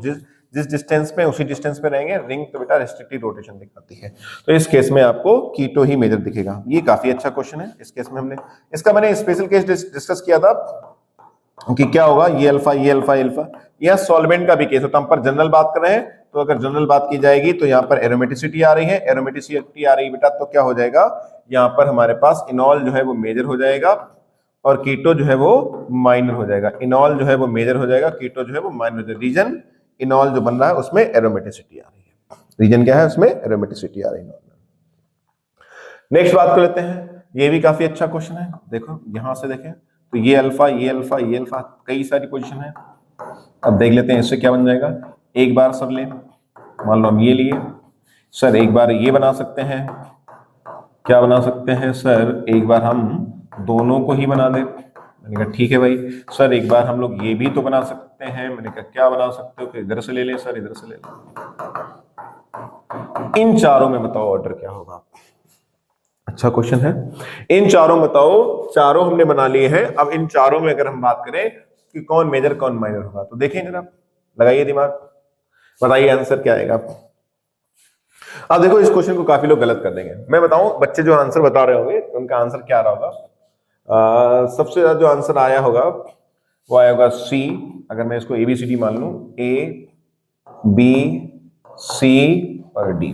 जिस डिस्टेंस पे उसी डिस्टेंस पे रहेंगे। रिंग तो बेटा रेस्ट्रिक्टिव रोटेशन दिखाती है, तो इस केस में आपको कीटो ही मेजर दिखेगा। ये काफी अच्छा क्वेश्चन है। इस केस में मैंने स्पेशल केस डिस्कस किया था कि क्या होगा, ये अल्फा ये अल्फा ये अल्फा। यह सॉल्वेंट का भी केस होता है। हम पर जनरल बात कर रहे हैं, तो अगर जनरल बात की जाएगी तो यहाँ पर एरोमेटिसिटी आ रही है, एरोमेटिसिटी आ रही है बेटा, तो क्या हो जाएगा, यहाँ पर हमारे पास इनॉल जो है वो मेजर हो जाएगा और कीटो जो है वो माइनर हो जाएगा। इनॉल जो है वो मेजर हो जाएगा, कीटो जो है वो माइनर हो जाएगा। रीजन इनॉल जो बन रहा है उसमें एरोमेटिसिटी आ रही है। रीजन क्या है, उसमें एरोमेटिसिटी आ रही है। नेक्स्ट बात कर लेते हैं, ये भी काफी अच्छा क्वेश्चन है। देखो यहां से देखें तो ये अल्फा ये अल्फा ये अल्फा, कई सारी पोजीशन है। अब देख लेते हैं इससे क्या बन जाएगा। एक बार सब ले, मान लो हम ये लिए सर, एक बार ये बना सकते हैं। क्या बना सकते हैं सर, एक बार हम दोनों को ही बना दे। मैंने कहा ठीक है भाई। सर एक बार हम लोग ये भी तो बना सकते हैं। मैंने कहा क्या बना सकते हो, इधर से ले ले सर, इधर से ले ले। इन चारों में बताओ ऑर्डर क्या होगा। अच्छा क्वेश्चन है। इन चारों बताओ, चारों हमने बना लिए हैं। अब इन चारों में अगर हम बात करें कि कौन मेजर कौन माइनर होगा, तो देखें जरा, लगाइए दिमाग, बताइए आंसर क्या आएगा। अब देखो इस क्वेश्चन को काफी लोग गलत कर देंगे। मैं बताऊं, बच्चे जो आंसर बता रहे होंगे उनका आंसर क्या रहा होगा। सबसे ज्यादा जो आंसर आया होगा वो आया होगा सी। अगर मैं इसको ABCD मान लूं, A B C और D।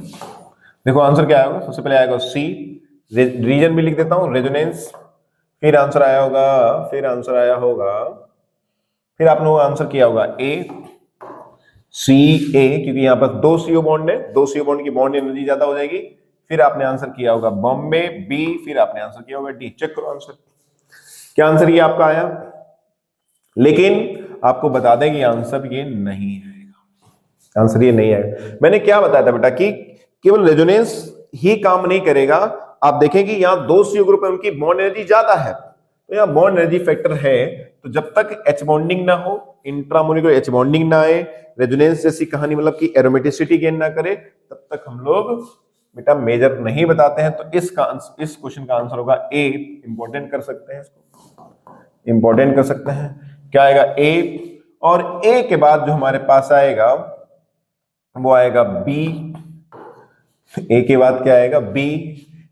देखो आंसर क्या आएगा, सबसे पहले आएगा सी। रीजन भी लिख देता हूं, रेजोनेंस। फिर आंसर आया होगा, फिर आप लोगों ने आंसर किया होगा CA, क्योंकि यहां पर 2 CO बॉन्ड है, 2 CO बॉन्ड की बॉन्ड एनर्जी ज्यादा हो जाएगी। फिर आपने आंसर किया होगा बॉम्बे B, फिर आपने आंसर किया होगा D। चेक करो आंसर, क्या आंसर ये आपका आया। लेकिन आपको बता दें कि आंसर ये नहीं आएगा, आंसर ये नहीं आएगा। मैंने क्या बताया था बेटा कि केवल रेजोनेंस ही काम नहीं करेगा। आप देखें कि यहाँ 2 CO ग्रुप है, उनकी बॉन्ड एनर्जी ज्यादा है, तो यहाँ बॉन्ड एनर्जी फैक्टर है। तो जब तक H बॉन्डिंग ना हो, इंट्रामोलिकुलर H बॉन्डिंग ना आए, रेजोनेंस जैसी कहानी मतलब कि एरोमेटिसिटी गेन ना करे, तब तक हम लोग बेटा मेजर नहीं बताते हैं। तो इस क्वेश्चन का आंसर होगा A। इंपॉर्टेंट कर सकते हैं इसको, इंपॉर्टेंट कर सकते हैं। क्या आएगा A, और A के बाद जो हमारे पास आएगा वो आएगा B। A के बाद क्या आएगा B।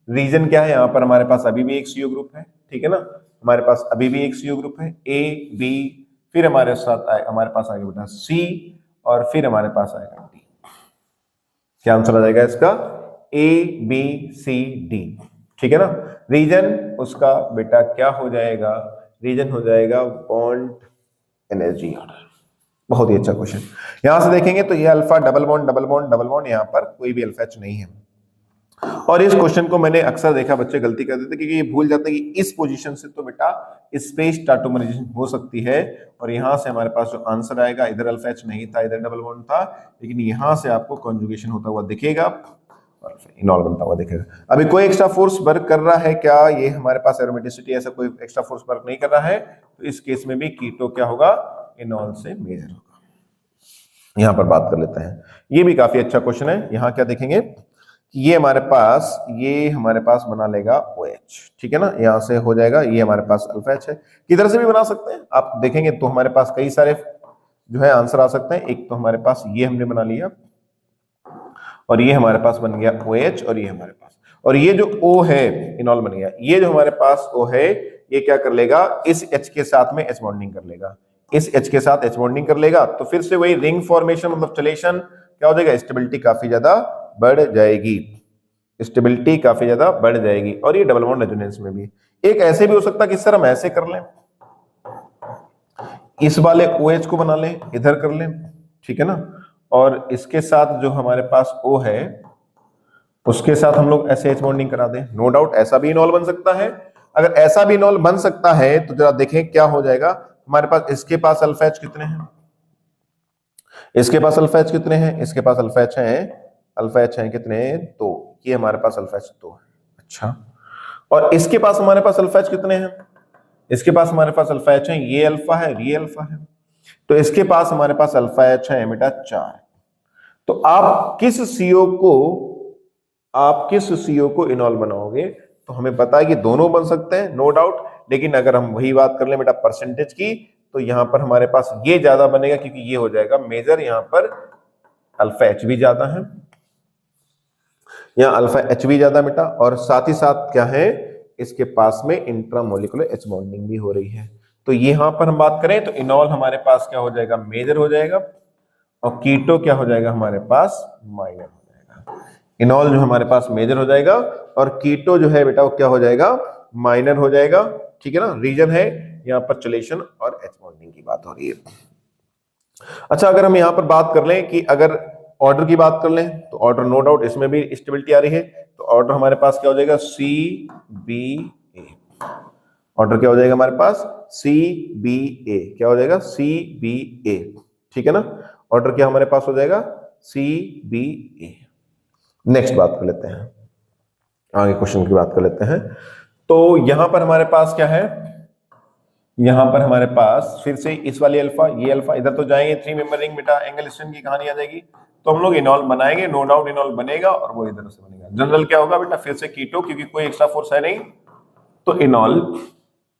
रीजन क्या है, यहां पर हमारे पास अभी भी एक CO ग्रुप है, ठीक है ना, हमारे पास अभी भी एक CO ग्रुप है A B। फिर हमारे पास आएगा बेटा C, और फिर हमारे पास आएगा D। क्या आंसर आ जाएगा इसका, A B C D, ठीक है ना। रीजन उसका बेटा क्या हो जाएगा, रीजन हो जाएगा बॉन्ड एनर्जी ऑर्डर। बहुत ही अच्छा क्वेश्चन। यहां से देखेंगे तो ये alpha double bond double bond double bond, यहां पर कोई भी अल्फा H नहीं है। और इस क्वेश्चन को मैंने अक्सर देखा बच्चे गलती कर देते क्योंकि ये भूल जाते हैं कि इस पोजीशन से तो बेटा स्पेस टाटोमराइजेशन हो सकती है, और यहां से हमारे पास जो आंसर आएगा, इधर अल्फा एच नहीं था, इधर डबल बॉन्ड था, लेकिन यहां से आपको कॉन्जुगेशन होता हुआ दिखेगा और इनॉल बनता हुआ दिखेगा। अभी कोई एक्स्ट्रा फोर्स वर्क कर रहा है क्या? ये हमारे पास एरोमेटिसिटी ऐसा कोई एक्स्ट्रा फोर्स वर्क नहीं कर रहा है, तो इस केस में भी कीटो क्या होगा? इनॉल से मेजर होगा। यहां पर बात कर लेते हैं, ये भी काफी अच्छा क्वेश्चन है। यहां क्या देखेंगे, ये हमारे पास बना लेगा OH, ठीक है ना, यहां से हो जाएगा, ये हमारे पास अल्फा एच है। किधर से भी बना सकते हैं आप देखेंगे तो हमारे पास कई सारे जो है आंसर आ सकते हैं। एक तो हमारे पास ये हमने बना लिया, और ये हमारे पास बन गया OH, और ये हमारे पास, और ये जो O है इनॉल बन गया। ये जो हमारे पास O है ये क्या कर लेगा, इस H के साथ में H बॉन्डिंग कर लेगा, इस H के साथ H बॉन्डिंग कर लेगा, तो फिर से वही रिंग फॉर्मेशन मतलब चलेशन क्या हो जाएगा, स्टेबिलिटी काफी ज्यादा बढ़ जाएगी, स्टेबिलिटी काफी ज्यादा बढ़ जाएगी। और ये डबल बॉन्ड रेजोनेंस में भी एक ऐसे भी हो सकता है कि सर हम ऐसे कर लें, इस वाले OH को बना लें, इधर कर लें, ठीक है ना, और इसके साथ जो हमारे पास O है उसके साथ हम लोग ऐसे H बॉन्डिंग करा दें। नो डाउट ऐसा भी इनॉल बन सकता है। अगर ऐसा भी इनॉल बन सकता है तो जरा देखें क्या हो जाएगा। हमारे पास इसके पास अल्फा एच कितने हैं, इसके पास अल्फा एच कितने हैं, इसके पास अल्फा एच है कितने, 2, ये हमारे पास अल्फा एच 2 है। अच्छा, और इसके पास हमारे पास अल्फा एच कितने हैं, इसके पास हमारे पास अल्फा एच है, ये अल्फा है, ये अल्फा है, तो इसके पास हमारे पास अल्फा एच है बेटा 4। तो आप किस सीओ को इनॉल बनाओगे, तो हमें पता है कि दोनों बन सकते हैं, नो डाउट। लेकिन अगर हम वही बात कर लें बेटा परसेंटेज की, तो यहां पर हमारे पास ये ज्यादा बनेगा क्योंकि ये हो जाएगा मेजर, यहां पर अल्फा एच भी ज्यादा है, यहां अल्फा एच भी ज्यादा बेटा, और साथ ही साथ क्या है, इसके पास में इंट्रामोलिकुलर एच बॉन्डिंग भी हो रही है। तो यहां पर हम बात करें तो इनॉल हमारे पास क्या हो जाएगा, मेजर हो जाएगा, और कीटो क्या हो जाएगा हमारे पास, माइनर हो जाएगा। इनॉल जो हमारे पास मेजर हो जाएगा और कीटो जो है बेटा वो क्या हो जाएगा, माइनर हो जाएगा, ठीक है ना। रीजन है यहां पर चलेशन और एच बॉन्डिंग की बात हो रही है। अच्छा, अगर हम यहां पर बात कर लें कि अगर ऑर्डर की बात कर लें तो ऑर्डर नो डाउट इसमें भी स्टेबिलिटी आ रही है, तो ऑर्डर हमारे पास क्या हो जाएगा, CBA। ऑर्डर क्या हो जाएगा हमारे पास, CBA, क्या हो जाएगा, CBA, ठीक है ना। ऑर्डर क्या हमारे पास हो जाएगा, CBA। नेक्स्ट बात कर लेते हैं, आगे क्वेश्चन की बात कर लेते हैं। तो यहां पर हमारे पास क्या है, यहां पर हमारे पास फिर से इस वाली अल्फा, ये अल्फा इधर तो जाएंगे, 3 मेंबर रिंग बेटा एंगल स्ट्रेन की कहानी आ जाएगी, तो हम लोग इनॉल बनाएंगे, नो डाउट इनॉल बनेगा, और वो इधर से बनेगा। जनरल क्या होगा बेटा, फिर से कीटो, क्योंकि कोई एक्स्ट्रा फोर्स है नहीं, तो इनॉल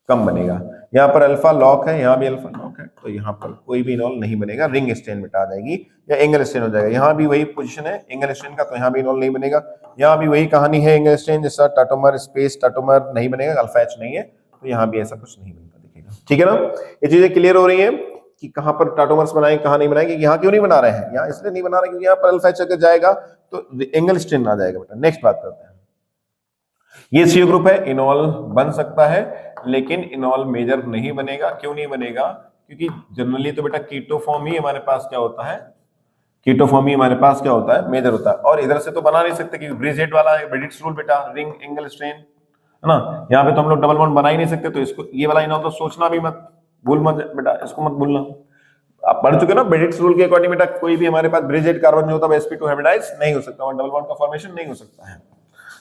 कम बनेगा। यहाँ पर अल्फा लॉक है, यहाँ भी अल्फा लॉक है, तो यहाँ पर कोई भी इनॉल नहीं बनेगा, रिंग स्ट्रेन बेटा आ जाएगी या एंगल स्ट्रेन हो जाएगा। यहाँ भी वही पोजीशन है एंगल स्ट्रेन का, तो यहाँ भी इनॉल नहीं बनेगा। यहाँ भी वही कहानी है एंगल स्ट्रेन जैसा, टाटोमर स्पेस टाटोमर नहीं बनेगा, अल्फा एच नहीं है, तो यहाँ भी ऐसा कुछ नहीं बनता दिखेगा, ठीक है ना। ये चीजें क्लियर हो रही है कि कहाँ पर टाटोमर्स बनाएंगे कहाँ नहीं बनाएंगे। यहाँ क्यों नहीं बना रहे हैं, यहाँ इसलिए नहीं बना रहे क्योंकि यहाँ पर अल्फा एच अगर जाएगा तो एंगल स्ट्रेन आ जाएगा बेटा। नेक्स्ट बात करते हैं, ये सीओ ग्रुप है, इनॉल बन सकता है लेकिन इनॉल मेजर नहीं बनेगा। क्यों नहीं बनेगा, क्योंकि जनरली तो बेटा कीटो फॉर्म ही हमारे पास क्या होता है, कीटो फॉर्म ही हमारे पास क्या होता है, मेजर होता है। और इधर से तो बना नहीं सकते क्योंकि ब्रिजहेड वाला है, ब्रिडिट्स रूल बेटा, रिंग एंगल स्ट्रेन है ना। यहाँ पे तो हम लोग डबल बॉन्ड बना ही नहीं सकते, तो इसको ये वाला इनॉल तो सोचना भी मत, भूल मत बेटा, इसको मत भूलना। आप पढ़ चुके ना ब्रिडिट्स रूल के अकॉर्डिंग बेटा, कोई भी हमारे पास ब्रिजहेड कार्बन जो होता है sp2 हाइब्रिडाइज नहीं हो सकता, और डबल बॉन्ड का फॉर्मेशन नहीं हो सकता है।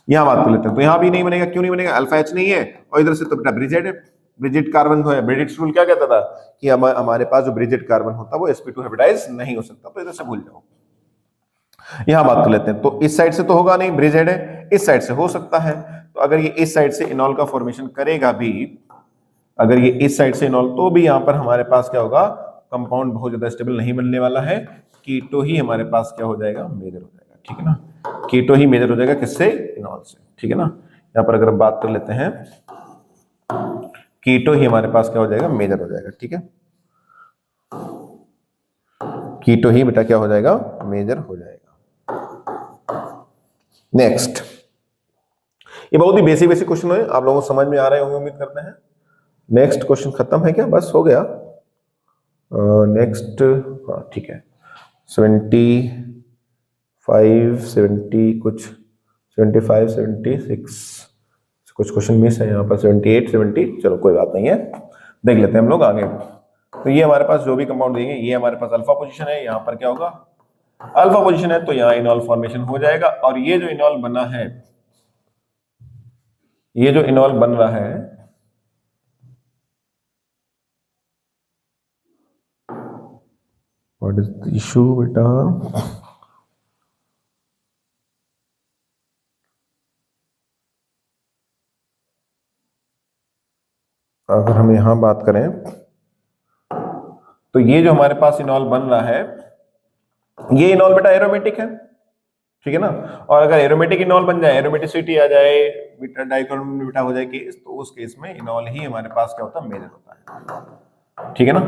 यहां बात कर लेते हैं, तो यहां भी नहीं बनेगा। क्यों नहीं बनेगा, अल्फा एच नहीं है, और इधर से तो बेटा ब्रिजहेड है, ब्रिजहेड कार्बन है। ब्रिडिट्स रूल क्या कहता था कि हमारे पास जो ब्रिजहेड कार्बन होता है वो sp2 हाइब्रिडाइज नहीं हो सकता, तो इधर से भूल जाओ। यहां बात कर लेते हैं, तो इस साइड से तो होगा नहीं, ब्रिजहेड है, इस साइड से हो सकता है। तो अगर ये इस साइड से इनॉल का फॉर्मेशन करेगा भी, अगर ये इस साइड से इनॉल, तो भी यहां पर हमारे पास क्या होगा, कंपाउंड बहुत ज्यादा स्टेबल नहीं बनने वाला है, कीटो ही हमारे पास क्या हो जाएगा, मेजर हो जाएगा, ठीक है ना। कीटो ही मेजर हो जाएगा, किससे, इनॉल से, ठीक है ना। यहां पर अगर हम बात कर लेते हैं, कीटो ही हमारे पास क्या हो जाएगा, मेजर हो जाएगा, ठीक है। कीटो ही बेटा क्या हो जाएगा, मेजर हो जाएगा। नेक्स्ट, ये बहुत ही बेसिक क्वेश्चन है, आप लोगों को समझ में आ रहे होंगे उम्मीद करते हैं। नेक्स्ट क्वेश्चन खत्म है क्या, बस हो गया। नेक्स्ट, हाँ ठीक है, 75 70 कुछ 75 76 कुछ क्वेश्चन मिस है यहाँ पर 78 70, चलो कोई बात नहीं है, देख लेते हैं हम लोग आगे। तो ये हमारे पास जो भी कंपाउंड देंगे, ये हमारे पास अल्फा पोजीशन है, यहाँ पर क्या होगा अल्फा पोजीशन है, तो यहाँ इनॉल फॉर्मेशन हो जाएगा। और ये जो इनॉल बना है, ये जो इनॉल बन रहा है, व्हाट इज द इशू बेटा, अगर हम यहां बात करें तो ये जो हमारे पास इनॉल बन रहा है, ये इनॉल बेटा एरोमेटिक है, ठीक है ना। और अगर एरोमेटिक इनॉल बन जाए, एरोमेटिसिटी आ जाए, बीटा डाइक्रोम बेटा हो जाए केस, तो उस केस में इनॉल ही हमारे पास क्या होता है, मेजर होता है, ठीक है ना।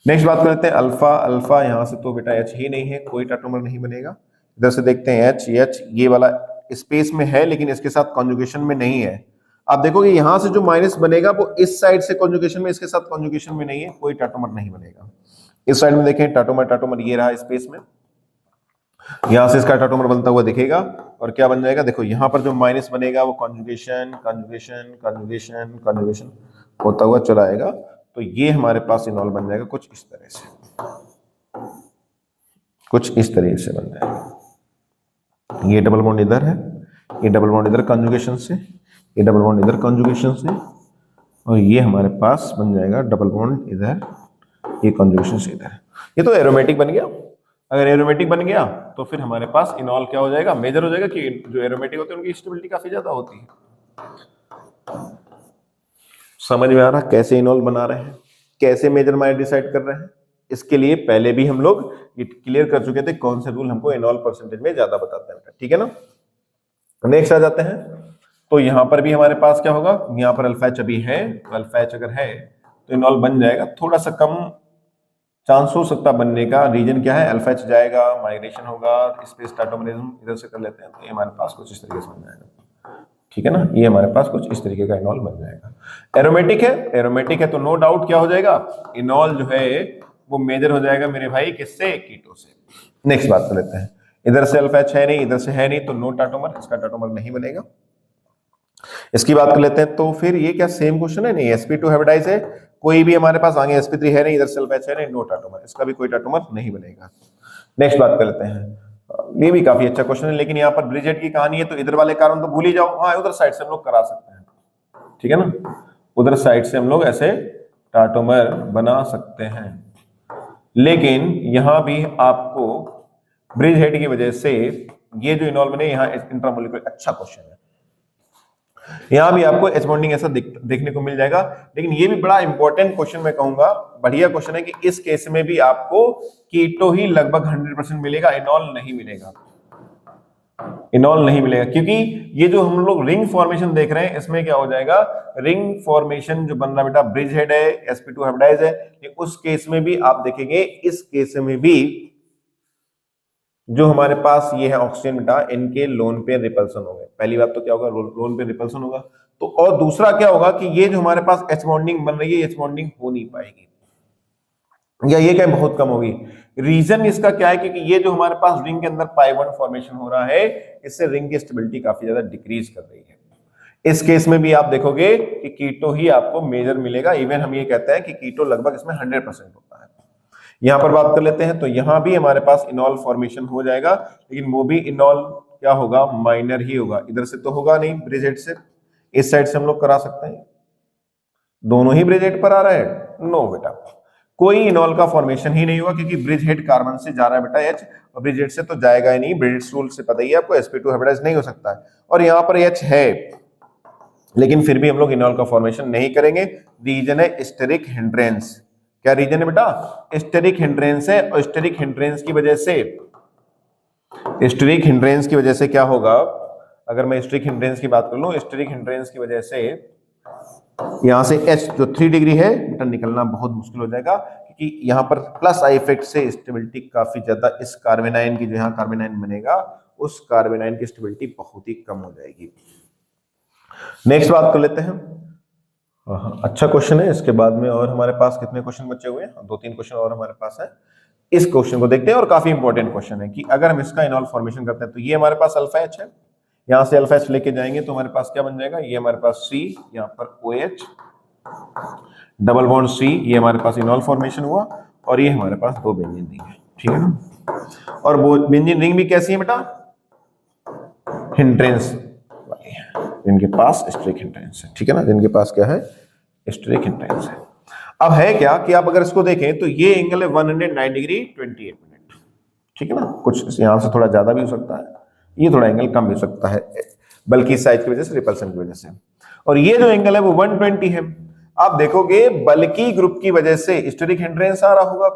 नेक्स्ट बात कर लेते हैं अल्फा। अल्फा यहां से तो बेटा एच ही नहीं है, कोई टाटोमर नहीं बनेगा। इधर से देखते हैं एच, एच ये वाला स्पेस में है लेकिन इसके साथ कॉन्जुगेशन में नहीं है। आप देखोगे यहां से जो माइनस बनेगा वो इस साइड से कॉन्जुगेशन में, इसके साथ कॉन्जुगेशन में नहीं है, कोई टाटोमर नहीं बनेगा। इस साइड में देखें टाटोमर, टाटोमर ये रहा स्पेस में, यहां से इसका टाटोमर बनता हुआ दिखेगा और क्या बन जाएगा, देखो यहां पर जो माइनस बनेगा वो कॉन्जुगेशन कॉन्जुगेशन कॉन्जुगेशन कॉन्जुगेशन होता हुआ चला आएगा। तो ये हमारे पास इनॉल बन जाएगा कुछ इस तरह से, कुछ इस तरीके से बन जाएगा। ये डबल बॉन्ड इधर है, ये डबल बॉन्ड इधर कॉन्जुगेशन से, ये डबल बॉन्ड इधर कॉन्जुगेशन से, और ये हमारे पास बन जाएगा डबल बॉन्ड इधर, ये कॉन्जुगेशन से इधर। ये तो एरोमेटिक बन गया। अगर एरोमेटिक बन गया तो फिर हमारे पास इनॉल क्या हो जाएगा, मेजर हो जाएगा, कि जो एरोमेटिक होते हैं उनकी स्टेबिलिटी काफी ज्यादा होती है। समझ में आ रहा कैसे इनॉल बना रहे हैं, कैसे मेजर माइनर डिसाइड कर रहे हैं। इसके लिए पहले भी हम लोग ये क्लियर कर चुके थे कौन से रूल हमको इनॉल परसेंटेज में ज्यादा बताते हैं, ठीक है ना। नेक्स्ट आ जाते हैं, तो यहां पर भी हमारे पास क्या होगा, यहाँ पर अल्फा एच अभी है, तो अल्फा एच अगर है तो इनॉल बन जाएगा। थोड़ा सा कम चांस हो सकता बनने का, रीजन क्या है, अल्फा एच जाएगा, माइग्रेशन होगा, स्पेस टाटोमरिज्म इधर से कर लेते हैं, तो ये हमारे पास कुछ इस तरीके से बन जाएगा, ठीक है ना। ये हमारे पास कुछ इस तरीके का इनॉल बन जाएगा। एरोमेटिक है, एरोमेटिक है तो नो डाउट क्या हो जाएगा, इनॉल जो है वो मेजर हो जाएगा मेरे भाई किससे, कीटो से। नेक्स्ट बात कर लेते हैं, इधर से अल्फा एच है नहीं, इधर से है नहीं, तो नो टाटोमर, इसका टाटोमर नहीं बनेगा। इसकी बात कर लेते हैं, तो फिर ये क्या सेम क्वेश्चन है, नहीं sp2 हाइब्रिडाइज है, कोई भी हमारे पास आगे sp3 है नहीं, इधर से अल्फा एच है नहीं, नो टाटोमर, इसका भी कोई टाटोमर नहीं बनेगा। नेक्स्ट बात कर लेते हैं, ये भी काफी अच्छा क्वेश्चन है, लेकिन यहाँ पर ब्रिजेट की कहानी है तो इधर वाले कारण तो भूल ही जाओ। हाँ उधर साइड से हम लोग करा सकते हैं, ठीक है ना, उधर साइड से हम लोग ऐसे टाटोमर बना सकते हैं, लेकिन यहां भी आपको ब्रिज हेड की वजह से ये जो इनॉल बने, यहाँ इंट्रामोलिकुलर, अच्छा क्वेश्चन है, यहां भी आपको एच बॉन्डिंग ऐसा देखने को मिल जाएगा। लेकिन ये भी बड़ा इंपॉर्टेंट क्वेश्चन मैं कहूंगा, बढ़िया क्वेश्चन है, कि इस केस में भी आपको कीटो ही लगभग 100% मिलेगा, इनॉल नहीं मिलेगा, इनॉल नहीं मिलेगा, क्योंकि ये जो हम लोग रिंग फॉर्मेशन देख रहे हैं इसमें क्या हो जाएगा, रिंग फॉर्मेशन जो बन रहा बेटा ब्रिज हेड है, sp2 हाइब्रिडाइज है, उस केस में भी आप देखेंगे, इस केस में भी जो हमारे पास ये है ऑक्सीजन बेटा, इनके लोन पे रिपल्सन होगा। पहली बात तो क्या होगा, लोन पे रिपल्सन होगा, तो और दूसरा क्या होगा कि ये जो हमारे पास एच बॉन्डिंग बन रही है, एच बॉन्डिंग हो नहीं पाएगी, या ये क्या बहुत कम होगी। रीजन इसका क्या है, क्योंकि ये जो हमारे पास रिंग के अंदर पाई बॉन्ड फॉर्मेशन हो रहा है, इससे रिंग की स्टेबिलिटी काफी ज्यादा डिक्रीज कर रही है। इस केस में भी आप देखोगे कि कीटो ही आपको मेजर मिलेगा, इवन हम ये कहते हैं कि कीटो लगभग इसमें 100% होता है। यहां पर बात कर लेते हैं, तो यहां भी हमारे पास इनॉल फॉर्मेशन हो जाएगा, लेकिन वो भी इनॉल क्या होगा, माइनर ही होगा, इधर से तो होगा नहीं ब्रिज हेड से, इस साइड से हम लोग करा सकते हैं, दोनों ही ब्रिज हेड पर आ रहा है, नो बेटा, कोई इनॉल का फॉर्मेशन ही नहीं होगा, क्योंकि ब्रिज हेड कार्बन से जा रहा है बेटा एच, और ब्रिज हेड से तो जाएगा ही नहीं, ब्रिज रूल से पता ही है आपको, sp2 हाइब्रिडाइज नहीं हो सकता है, और यहाँ पर एच है, लेकिन फिर भी हम लोग इनॉल का फॉर्मेशन नहीं करेंगे। रीजन है स्टेरिक हिंड्रेंस। क्या रीजन है बेटा, स्टेरिक हिंड्रेंस है, और स्टेरिक हिंड्रेंस की वजह से, स्टेरिक हिंड्रेंस की वजह से क्या होगा, अगर मैं स्टेरिक हिंड्रेंस की बात कर लूं, स्टेरिक हिंड्रेंस की वजह से यहां से H जो 3 डिग्री है बेटा निकलना बहुत मुश्किल हो जाएगा, क्योंकि यहां पर प्लस आई इफेक्ट से स्टेबिलिटी काफी ज्यादा, इस कार्बेनाइन की जो यहाँ कार्बेनाइन बनेगा, उस कार्बेनाइन की स्टेबिलिटी बहुत ही कम हो जाएगी। नेक्स्ट बात कर लेते हैं, अच्छा क्वेश्चन है, इसके बाद में और हमारे पास कितने क्वेश्चन बचे हुए हैं, 2-3 क्वेश्चन और हमारे पास है। इस क्वेश्चन को देखते हैं, और काफी इंपॉर्टेंट क्वेश्चन है कि अगर हम इसका इनॉल फॉर्मेशन करते हैं, तो ये हमारे पास अल्फा एच है, यहां से अल्फा एच लेके जाएंगे तो हमारे पास क्या बन जाएगा, ये हमारे पास C, यहाँ पर OH, डबल बॉन्ड C, ये हमारे पास इनॉल फॉर्मेशन हुआ, और ये हमारे पास दो बेंजीन रिंग है, ठीक है ना। और वो बेंजीन रिंग भी कैसी है बेटा, हिंड्रेंस वाली है, जिनके पास स्टेरिक हिंड्रेंस है, ठीक है ना, जिनके पास क्या है, स्टेरिक हिंड्रेंस है। अब है क्या कि आप अगर इसको देखें तो ये एंगल है 109 डिग्री 28 मिनट, ठीक है ना, कुछ यहां से थोड़ा ज्यादा भी हो सकता है, ये थोड़ा एंगल कम भी हो सकता है, बल्कि साइज की वजह से, रिपल्सन की वजह से। और ये जो एंगल है वो 120 है। आप देखोगे बल्कि ग्रुप की वजह से स्टेरिक हिंड्रेंस आ रहा होगा,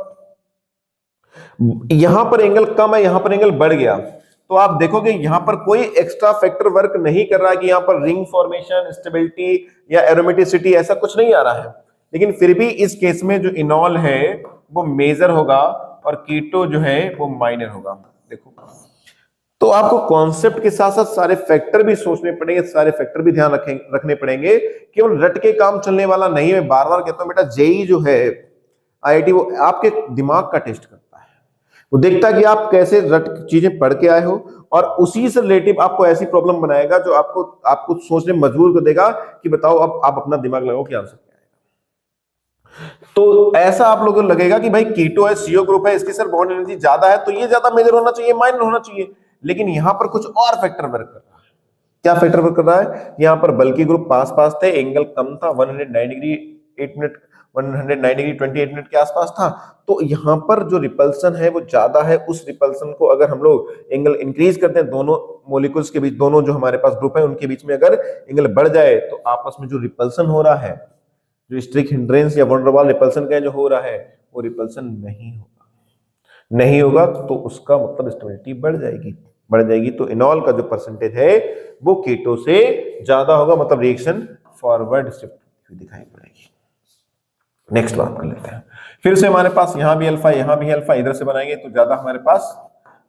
यहां पर एंगल कम है, यहां पर एंगल बढ़ गया, तो आप देखोगे यहां पर कोई एक्स्ट्रा फैक्टर वर्क नहीं कर रहा कि यहां पर रिंग फॉर्मेशन, स्टेबिलिटी या एरोमेटिसिटी ऐसा कुछ नहीं आ रहा है, लेकिन फिर भी इस केस में जो इनॉल है वो मेजर होगा और कीटो जो है वो माइनर होगा। देखो, तो आपको कॉन्सेप्ट के साथ साथ सारे फैक्टर भी सोचने पड़ेंगे, सारे फैक्टर भी ध्यान रखने पड़ेंगे, केवल रट के काम चलने वाला नहीं है। बार बार कहता हूं बेटा, जेई जो है, IIT, वो आपके दिमाग का टेस्ट करता है, वो देखता है कि आप कैसे रट चीजें पढ़ के आए हो, और उसी से रिलेटिव आपको ऐसी प्रॉब्लम बनाएगा जो आपको सोचने मजबूर कर देगा कि बताओ अब आप अपना दिमाग लगाओ क्या आंसर क्या आएगा। तो ऐसा आप लोगों को लगेगा कि भाई कीटो है, CO ग्रुप है, इसकी सर बॉन्ड एनर्जी ज्यादा है, तो ये ज्यादा मेजर होना चाहिए, माइनर होना चाहिए, लेकिन यहां पर कुछ और फैक्टर वर्क कर रहा है। क्या फैक्टर वर्क कर रहा है, यहां पर बल्कि ग्रुप पास पास थे, एंगल कम था, 109 डिग्री 8 मिनट, 109 डिग्री 28 मिनट के आसपास था, तो यहां पर जो रिपल्सन है वो ज्यादा है। उस रिपल्सन को अगर हम लोग एंगल इंक्रीज करते हैं, दोनों मॉलिक्यूल्स के बीच, दोनों जो हमारे पास ग्रुप है उनके बीच में अगर एंगल बढ़ जाए, तो आपस में जो रिपल्सन हो रहा है, जो स्ट्रिक हिंड्रेंस या वैन डर वाल रिपल्सन का जो हो रहा है, वो रिपल्सन नहीं होगा, तो उसका मतलब स्टेबिलिटी बढ़ जाएगी, तो इनॉल का जो परसेंटेज है वो कीटो से ज्यादा होगा, मतलब रिएक्शन फॉरवर्ड शिफ्ट दिखाई पड़ेगी। नेक्स्ट बात कर लेते हैं, फिर से हमारे पास यहां भी अल्फा, यहां भी अल्फा, इधर से बनाएंगे तो ज्यादा हमारे पास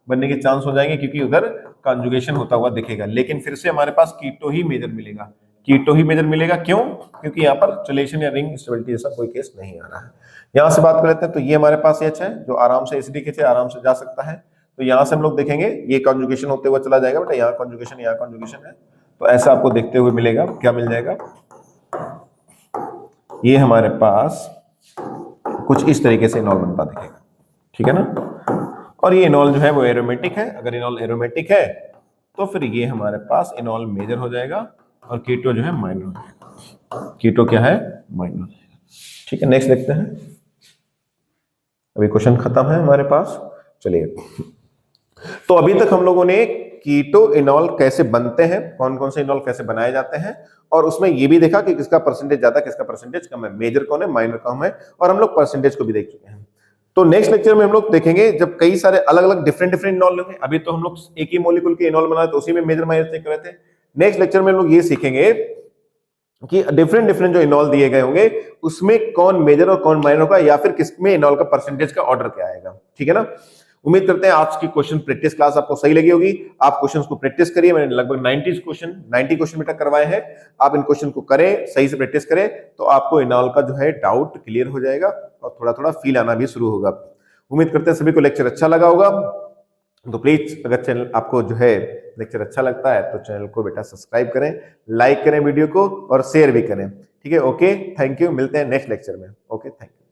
बनने के चांस हो जाएंगे, क्योंकि उधर कॉन्जुगेशन होता हुआ दिखेगा, लेकिन फिर से हमारे पास कीटो ही मेजर मिलेगा, कीटो ही मेजर मिलेगा। क्यों? क्योंकि यहाँ पर चलेशन या रिंग स्टेबिलिटी ऐसा कोई केस नहीं आ रहा है। यहां से बात कर लेते हैं, तो ये हमारे पास H है जो आराम से एसिडिक H है, आराम से जा सकता है, तो यहां से हम लोग देखेंगे ये कॉन्जुगेशन होते हुए चला जाएगा बेटा, यहाँ कॉन्जुगेशन है, तो ऐसा आपको देखते हुए मिलेगा, क्या मिल जाएगा, ये हमारे पास कुछ इस तरीके से इनॉल बनता दिखेगा, ठीक है ना। और ये इनॉल जो है वो एरोमेटिक है, अगर इनॉल एरोमेटिक है तो फिर ये हमारे पास इनॉल मेजर हो जाएगा और कीटो जो है माइनर हो जाएगा, कीटो क्या है, माइनर हो जाएगा, ठीक है। नेक्स्ट देखते हैं, अभी क्वेश्चन खत्म है हमारे पास, चलिए। तो अभी तक हम लोगों ने कीटो इनॉल कैसे बनते हैं, कौन कौन से इनॉल कैसे बनाए जाते हैं, और उसमें ये भी देखा कि किसका परसेंटेज ज्यादा, किसका परसेंटेज कम है, मेजर कौन है, माइनर कौन है, और हम लोग परसेंटेज को भी देख चुके हैं। तो नेक्स्ट लेक्चर में हम लोग देखेंगे जब कई सारे अलग अलग डिफरेंट इनॉल होंगे, अभी तो हम लोग एक ही मॉलिक्यूल के इनॉल बनाए तो उसी में मेजर माइनर चेक कर रहे थे। नेक्स्ट लेक्चर में हम लोग ये सीखेंगे कि डिफरेंट जो इनॉल दिए गए होंगे उसमें कौन मेजर और कौन माइनर होगा, या फिर किसमें इनॉल का परसेंटेज का ऑर्डर क्या आएगा, ठीक है ना। उम्मीद करते हैं आज की क्वेश्चन प्रैक्टिस क्लास आपको सही लगी होगी। आप क्वेश्चंस को प्रैक्टिस करिए, मैंने लगभग 90 क्वेश्चन बेटा करवाए हैं, आप इन क्वेश्चन को करें, सही से प्रैक्टिस करें, तो आपको इनॉल का जो है डाउट क्लियर हो जाएगा और थोड़ा थोड़ा फील आना भी शुरू होगा। उम्मीद करते हैं सभी को लेक्चर अच्छा लगा होगा, तो प्लीज अगर चैनल आपको जो है लेक्चर अच्छा लगता है तो चैनल को बेटा सब्सक्राइब करें, लाइक करें वीडियो को और शेयर भी करें, ठीक है। ओके, थैंक यू, मिलते हैं नेक्स्ट लेक्चर में। Okay, thank you.